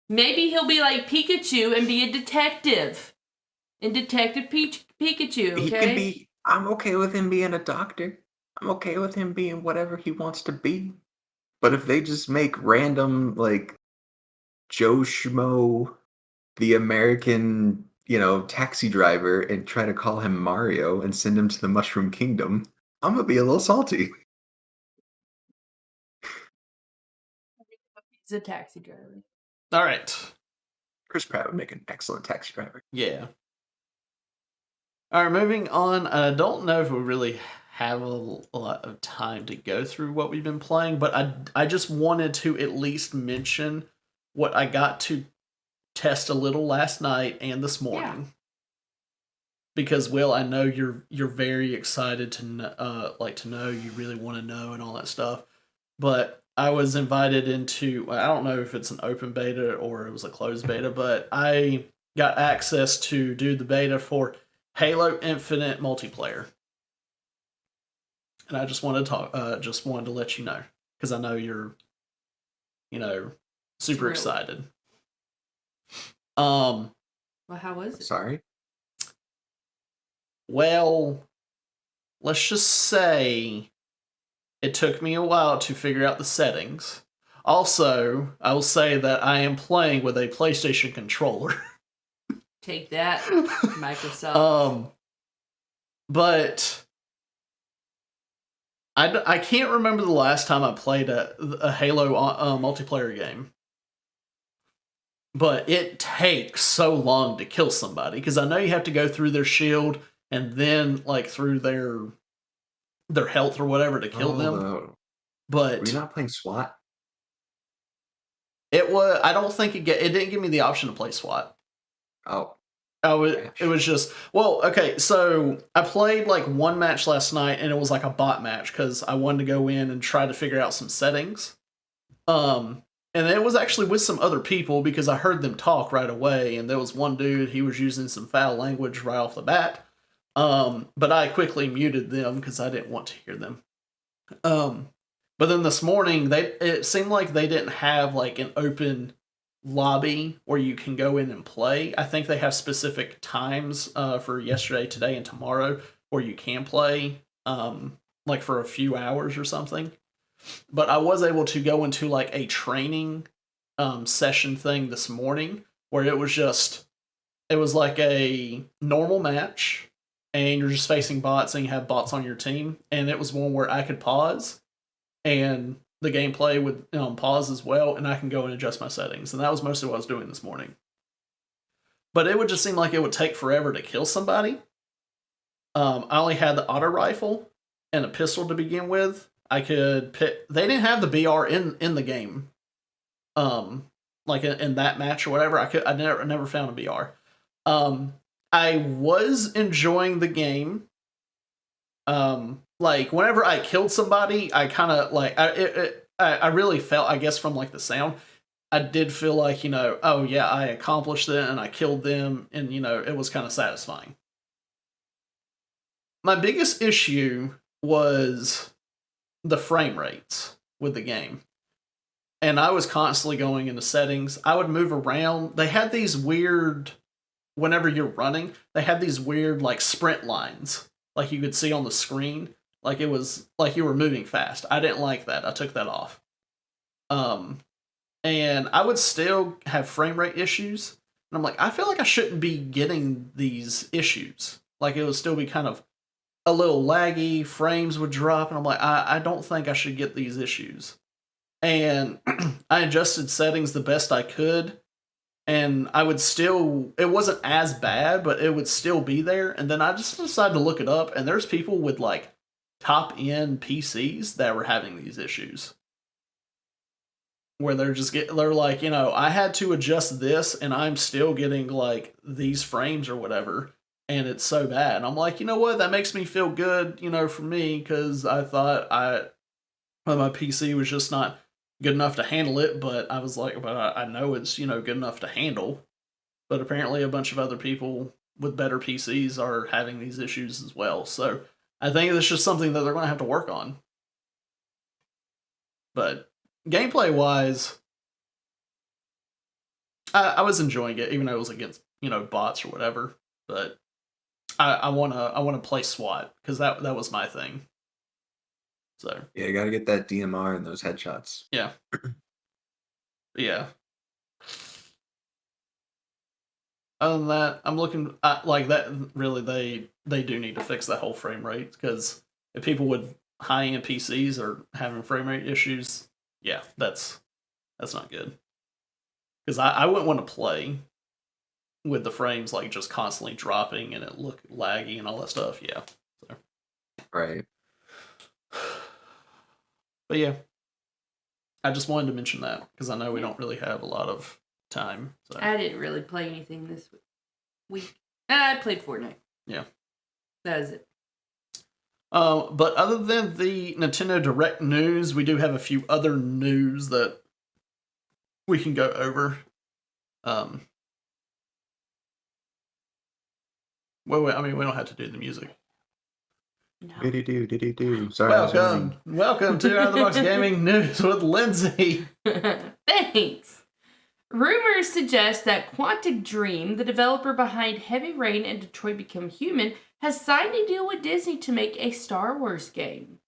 S3: Maybe he'll be like Pikachu and be a detective. And Detective Pikachu, okay?
S2: He could be. I'm okay with him being a doctor. I'm okay with him being whatever he wants to be. But if they just make random, like, Joe Schmo, the American, taxi driver, and try to call him Mario and send him to the Mushroom Kingdom, I'm gonna be a little salty.
S3: He's a taxi driver.
S1: All right.
S2: Chris Pratt would make an excellent taxi driver.
S1: Yeah. All right, moving on. I don't know if we really have a lot of time to go through what we've been playing, but I just wanted to at least mention what I got to test a little last night and this morning. Yeah. Because Will, I know you're very excited to know, you really want to know and all that stuff. But I was invited into, I don't know if it's an open beta or it was a closed beta, but I got access to do the beta for Halo Infinite multiplayer. And I just wanted to let you know, because I know you're, super excited.
S3: Well, how was it?
S2: Sorry?
S1: Well, let's just say it took me a while to figure out the settings. Also, I will say that I am playing with a PlayStation controller.
S3: Take that, Microsoft.
S1: But I can't remember the last time I played a Halo multiplayer game. But it takes so long to kill somebody, because I know you have to go through their shield and then through their health or whatever to kill them.
S2: No.
S1: But
S2: were you not playing SWAT?
S1: It was. I don't think it didn't give me the option to play SWAT.
S2: Oh,
S1: It was just okay. So I played like one match last night, and it was like a bot match because I wanted to go in and try to figure out some settings. And it was actually with some other people because I heard them talk right away, and there was one dude, he was using some foul language right off the bat. But I quickly muted them because I didn't want to hear them. But then this morning, it seemed like they didn't have like an open lobby where you can go in and play. I think they have specific times for yesterday, today, and tomorrow where you can play, like for a few hours or something. But I was able to go into like a training session thing this morning where it was like a normal match and you're just facing bots and you have bots on your team. And it was one where I could pause and the gameplay would pause as well, and I can go and adjust my settings. And that was mostly what I was doing this morning. But it would just seem like it would take forever to kill somebody. I only had the auto rifle and a pistol to begin with. I could pick. They didn't have the BR in the game. Like in that match or whatever. I never found a BR. I was enjoying the game. Like whenever I killed somebody, I kind of like I really felt, I guess from like the sound, I did feel like, oh yeah, I accomplished it and I killed them, and it was kind of satisfying. My biggest issue was the frame rates with the game. And I was constantly going into settings. I would move around. They had these weird, whenever you're running, they had these weird like sprint lines, like you could see on the screen. Like it was like you were moving fast. I didn't like that. I took that off. And I would still have frame rate issues. And I'm like, I feel like I shouldn't be getting these issues. Like it would still be kind of a little laggy, frames would drop, and I'm like, I don't think I should get these issues. And I adjusted settings the best I could, and I would still, it wasn't as bad, but it would still be there. And then I just decided to look it up, and there's people with like top-end PCs that were having these issues. Where they're like, I had to adjust this, and I'm still getting like these frames or whatever. And it's so bad. And I'm like, you know what? That makes me feel good, for me, because I thought my PC was just not good enough to handle it. But I was like, but I know it's, good enough to handle. But apparently a bunch of other people with better PCs are having these issues as well. So I think it's just something that they're going to have to work on. But gameplay-wise, I was enjoying it, even though it was against, bots or whatever. But I wanna play SWAT because that was my thing. So
S2: yeah, you got to get that DMR and those headshots.
S1: yeah, yeah. Other than that, I'm looking like that. Really, they do need to fix that whole frame rate, because if people with high-end PCs are having frame rate issues, yeah, that's not good. Because I wouldn't want to play with the frames like just constantly dropping and it look laggy and all that stuff. Yeah. So.
S2: Right.
S1: But yeah, I just wanted to mention that because I know we don't really have a lot of time. So.
S3: I didn't really play anything this week. I played Fortnite.
S1: Yeah.
S3: That is it.
S1: But other than the Nintendo Direct news, we do have a few other news that we can go over. Well, I mean, we don't have to do the music.
S3: No.
S2: Diddy-do. Sorry.
S1: Welcome to Out of the Box Gaming News with Lindsay.
S3: Thanks. Rumors suggest that Quantic Dream, the developer behind Heavy Rain and Detroit Become Human, has signed a deal with Disney to make a Star Wars game.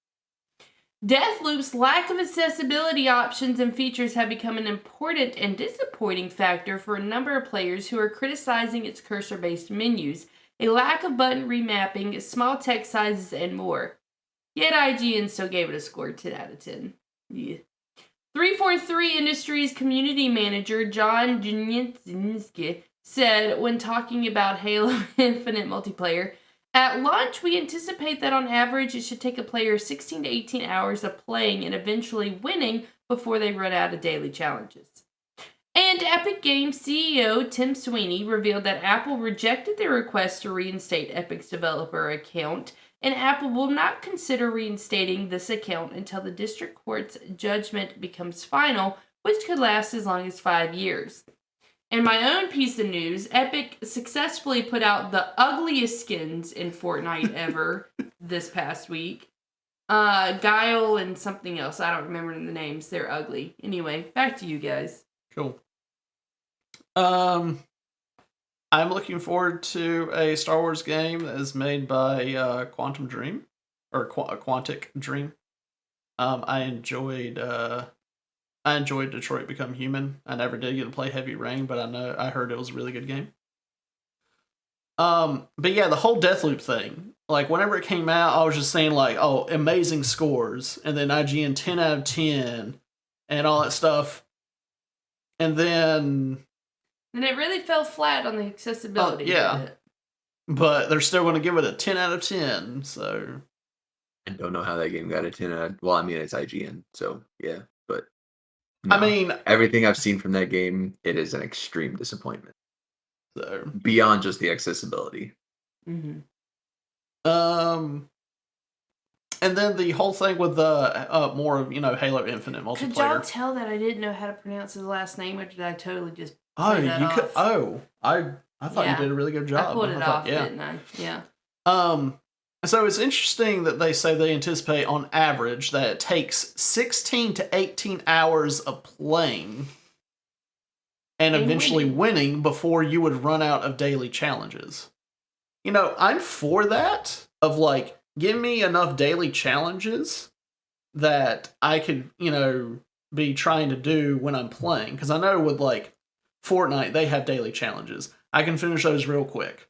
S3: Deathloop's lack of accessibility options and features have become an important and disappointing factor for a number of players who are criticizing its cursor-based menus, a lack of button remapping, small text sizes, and more. Yet IGN still gave it a score 10 out of 10. Yeah. 343 Industries community manager John Janiszewski said when talking about Halo Infinite multiplayer, at launch, we anticipate that on average it should take a player 16 to 18 hours of playing and eventually winning before they run out of daily challenges. And Epic Games CEO Tim Sweeney revealed that Apple rejected their request to reinstate Epic's developer account, and Apple will not consider reinstating this account until the district court's judgment becomes final, which could last as long as 5 years. In my own piece of news, Epic successfully put out the ugliest skins in Fortnite ever this past week. Guile and something else. I don't remember the names. They're ugly. Anyway, back to you guys.
S1: Cool. I'm looking forward to a Star Wars game that is made by Quantum Dream or Quantic Dream. I enjoyed Detroit Become Human. I never did get to play Heavy Rain, but I heard it was a really good game. But yeah, the whole Deathloop thing. Like, whenever it came out, I was just saying, like, oh, amazing scores. And then IGN 10 out of 10 and all that stuff. And then...
S3: And it really fell flat on the accessibility.
S1: Yeah. But they're still going to give it a 10 out of 10, so...
S2: I don't know how that game got a 10 out of... Well, I mean, it's IGN, so yeah. But no,
S1: I mean...
S2: everything I've seen from that game, it is an extreme disappointment.
S1: So...
S2: Beyond just the accessibility.
S3: Mm-hmm.
S1: And then the whole thing with the more of, Halo Infinite multiplayer.
S3: Could y'all tell that I didn't know how to pronounce his last name, or did I totally just
S1: I thought
S3: Yeah.
S1: you did a really good job.
S3: I pulled it off,
S1: yeah.
S3: didn't I? Yeah.
S1: So it's interesting that they say they anticipate on average that it takes 16 to 18 hours of playing and eventually winning before you would run out of daily challenges. I'm for that, of like, give me enough daily challenges that I could, be trying to do when I'm playing. Because I know with like Fortnite, they have daily challenges. I can finish those real quick.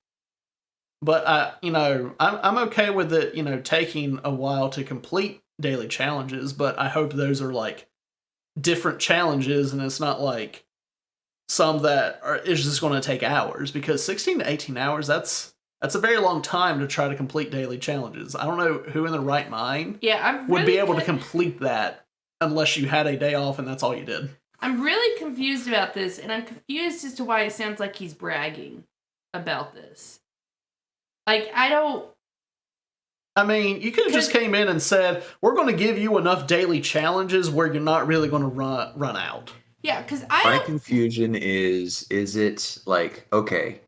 S1: But I'm okay with it, taking a while to complete daily challenges, but I hope those are like different challenges and it's not like some that is just going to take hours, because 16 to 18 hours, that's a very long time to try to complete daily challenges. I don't know who in their right mind would be able to complete that unless you had a day off and that's all you did.
S3: I'm really confused about this, and I'm confused as to why it sounds like he's bragging about this. Like,
S1: I mean, you could have just came in and said, we're going to give you enough daily challenges where you're not really going to run out.
S3: Yeah, because
S2: My confusion is it like, okay,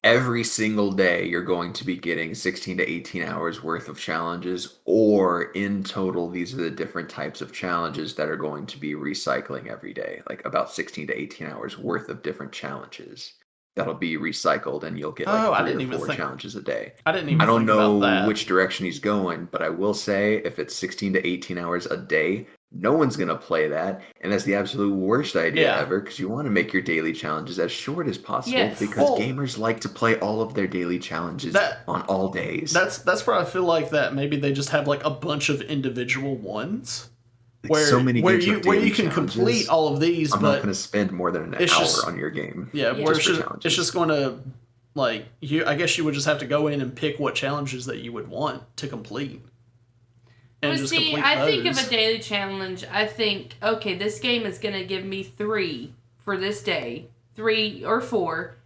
S2: every single day you're going to be getting 16 to 18 hours worth of challenges, or in total, these are the different types of challenges that are going to be recycling every day, like about 16 to 18 hours worth of different challenges that'll be recycled, and you'll get like 3 or 4 challenges a day.
S1: I didn't even
S2: I don't
S1: think about that.
S2: know which direction he's going, but I will say if it's 16 to 18 hours a day, no one's going to play that, and that's the absolute worst idea ever, because you want to make your daily challenges as short as possible, because gamers like to play all of their daily challenges on all days.
S1: That's where I feel like that maybe they just have like a bunch of individual ones.
S2: Like so many
S1: where you can complete all of these,
S2: I'm
S1: but
S2: not going to spend more than an hour on your game.
S1: Yeah, where it's just going to, like, I guess you would just have to go in and pick what challenges that you would want to complete.
S3: And well, see, I think of a daily challenge, I think, okay, this game is going to give me 3 for this day, 3 or 4,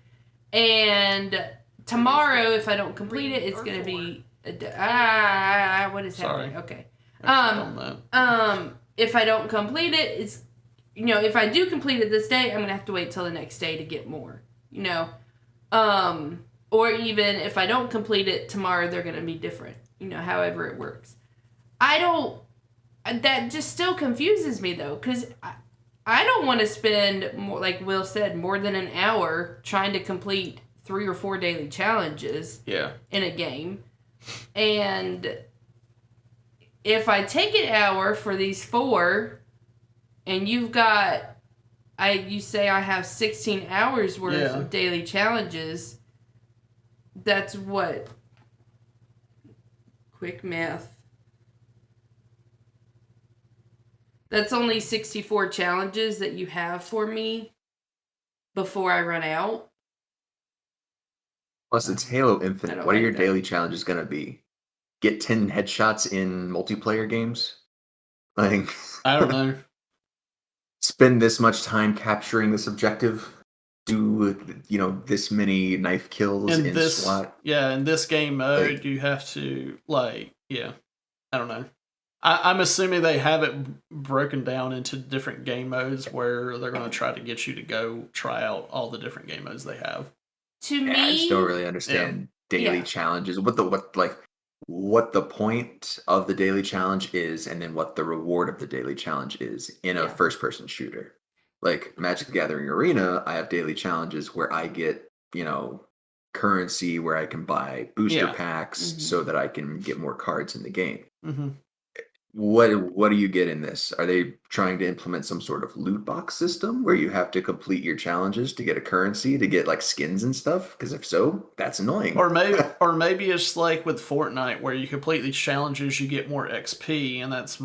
S3: and tomorrow, if I don't complete it, it's going to be, what is happening? Okay. If I don't complete it, it's, if I do complete it this day, I'm going to have to wait till the next day to get more, or even if I don't complete it tomorrow, they're going to be different, however it works. That just still confuses me though, because I don't want to spend, more, like Will said, more than an hour trying to complete 3 or 4 daily challenges in a game. And if I take an hour for these 4, and you say I have 16 hours worth of daily challenges, that's what? Quick math. That's only 64 challenges that you have for me before I run out.
S2: Plus, it's Halo Infinite. What are your daily challenges going to be? Get 10 headshots in multiplayer games? Like,
S1: I don't know.
S2: spend this much time capturing this objective, do this many knife kills in SWAT.
S1: in this game mode, you have to I don't know. I'm assuming they have it broken down into different game modes where they're going to try to get you to go try out all the different game modes they have.
S3: To me,
S2: I just don't really understand daily challenges. What the point of the daily challenge is, and then what the reward of the daily challenge is in a first-person shooter. Like Magic the Gathering Arena, I have daily challenges where I get, currency where I can buy booster packs so that I can get more cards in the game.
S1: Mm-hmm.
S2: What do you get in this? Are they trying to implement some sort of loot box system where you have to complete your challenges to get a currency to get like skins and stuff? Because if so, that's annoying.
S1: Or maybe it's like with Fortnite where you complete these challenges, you get more XP, and that's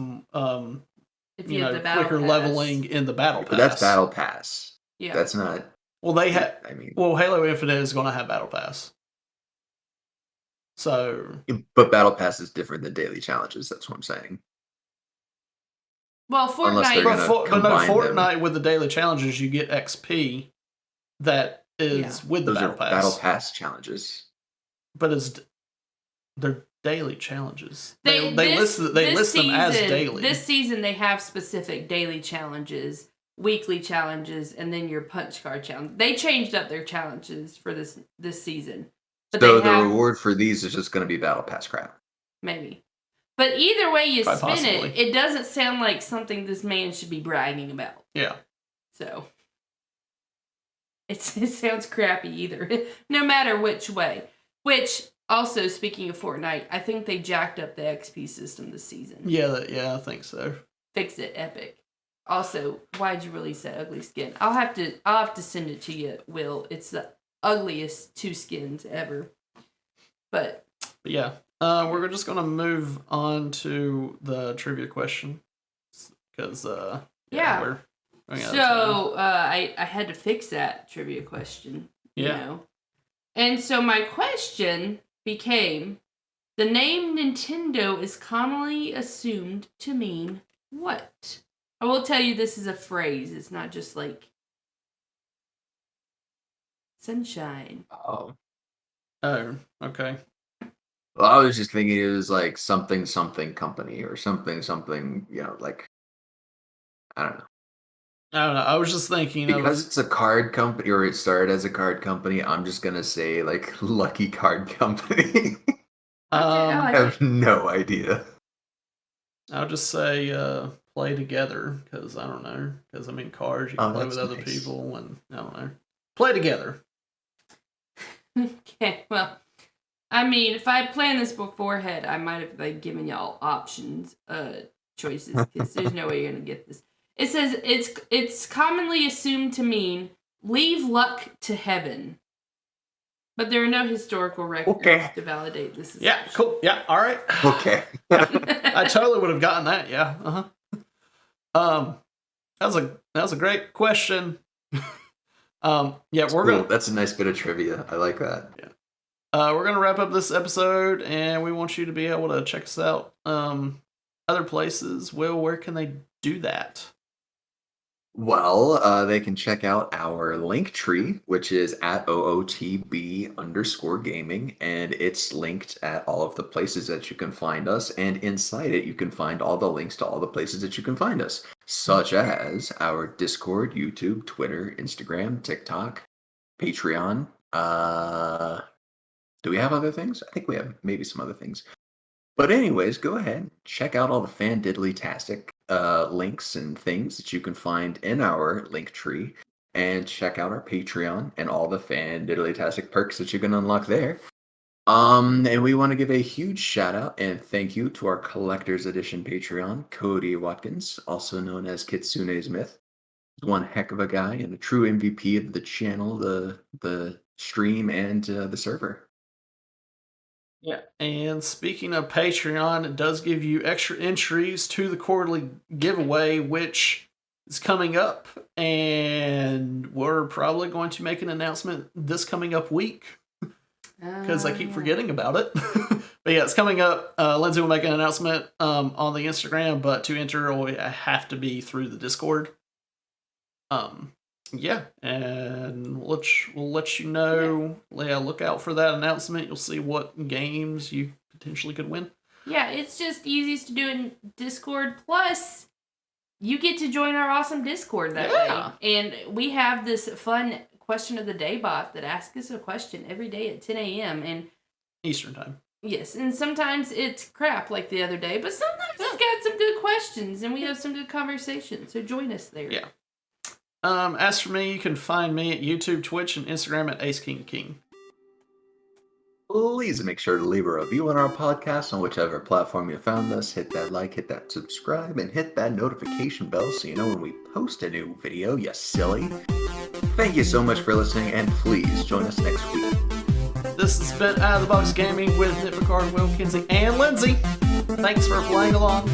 S3: if you have the battle
S1: quicker
S3: pass.
S1: leveling in the battle pass.
S2: But that's battle pass.
S3: Yeah,
S2: that's not.
S1: Well, Halo Infinite is going to have battle pass. So,
S2: but battle pass is different than daily challenges. That's what I'm saying.
S3: Well, Fortnite,
S1: Fortnite with the daily challenges, you get XP that is with the battle pass.
S2: Battle pass challenges,
S1: but they're daily challenges. They list them as daily.
S3: This season, they have specific daily challenges, weekly challenges, and then your punch card challenge. They changed up their challenges for this season. But
S2: so the reward for these is just going to be battle pass crap.
S3: Maybe. But either way you spin
S1: possibly.
S3: it doesn't sound like something this man should be bragging about.
S1: Yeah.
S3: So, it sounds crappy either, no matter which way. Which, also, speaking of Fortnite, I think they jacked up the XP system this season.
S1: Yeah, I think so.
S3: Fix it, epic. Also, why'd you release that ugly skin? I'll have to send it to you, Will. It's the ugliest 2 skins ever. But
S1: yeah. We're just going to move on to the trivia question. Because, we're running out of time.
S3: I had to fix that trivia question. You know? And so my question became, the name Nintendo is commonly assumed to mean what? I will tell you this is a phrase. It's not just like sunshine.
S2: Oh,
S1: okay.
S2: Well, I was just thinking it was like something company or something, like, I don't know.
S1: I was just thinking
S2: because it's a card company, or it started as a card company. I'm just gonna say like Lucky Card Company. I have no idea.
S1: I'll just say play together because I don't know. Because cards you can play with other people, and I don't know. Play together.
S3: Okay, well. If I had planned this beforehand, I might have given y'all options, choices, because there's no way you're gonna get this. It says it's commonly assumed to mean leave luck to heaven, but there are no historical records to validate this.
S1: Yeah, cool. Yeah, all right.
S2: Okay.
S1: I totally would have gotten that. Yeah. That was a great question.
S2: That's a nice bit of trivia. I like that.
S1: Yeah. We're going to wrap up this episode, and we want you to be able to check us out other places. Will, where can they do that?
S2: Well, they can check out our link tree, which is at OOTB_gaming, and it's linked at all of the places that you can find us, and inside it you can find all the links to all the places that you can find us, such as our Discord, YouTube, Twitter, Instagram, TikTok, Patreon, do we have other things? I think we have maybe some other things. But anyways, go ahead. Check out all the fan-diddly-tastic links and things that you can find in our link tree. And check out our Patreon and all the fan-diddly-tastic perks that you can unlock there. And we want to give a huge shout-out and thank you to our Collector's Edition Patreon, Cody Watkins, also known as Kitsune's Myth. He's one heck of a guy and a true MVP of the channel, the stream, and the server.
S1: Yeah, and speaking of Patreon, it does give you extra entries to the quarterly giveaway, which is coming up, and we're probably going to make an announcement this coming up week, because I keep forgetting about it. But yeah, it's coming up. Lindsay will make an announcement on the Instagram, but to enter, we have to be through the Discord. Yeah, and we'll let you know. Yeah, look out for that announcement. You'll see what games you potentially could win.
S3: Yeah, it's just easiest to do in Discord. Plus, you get to join our awesome Discord that way. And we have this fun question of the day bot that asks us a question every day at 10 a.m. and
S1: Eastern time.
S3: Yes, and sometimes it's crap like the other day, but sometimes it's got some good questions and we have some good conversation. So join us there.
S1: Yeah. As for me, you can find me at YouTube, Twitch, and Instagram at AceKingKing.
S2: Please make sure to leave a review on our podcast on whichever platform you found us. Hit that like, hit that subscribe, and hit that notification bell so you know when we post a new video, you silly. Thank you so much for listening, and please join us next week.
S1: This has been Out of the Box Gaming with Nick Picard, Will Kinsey, and Lindsay. Thanks for playing along.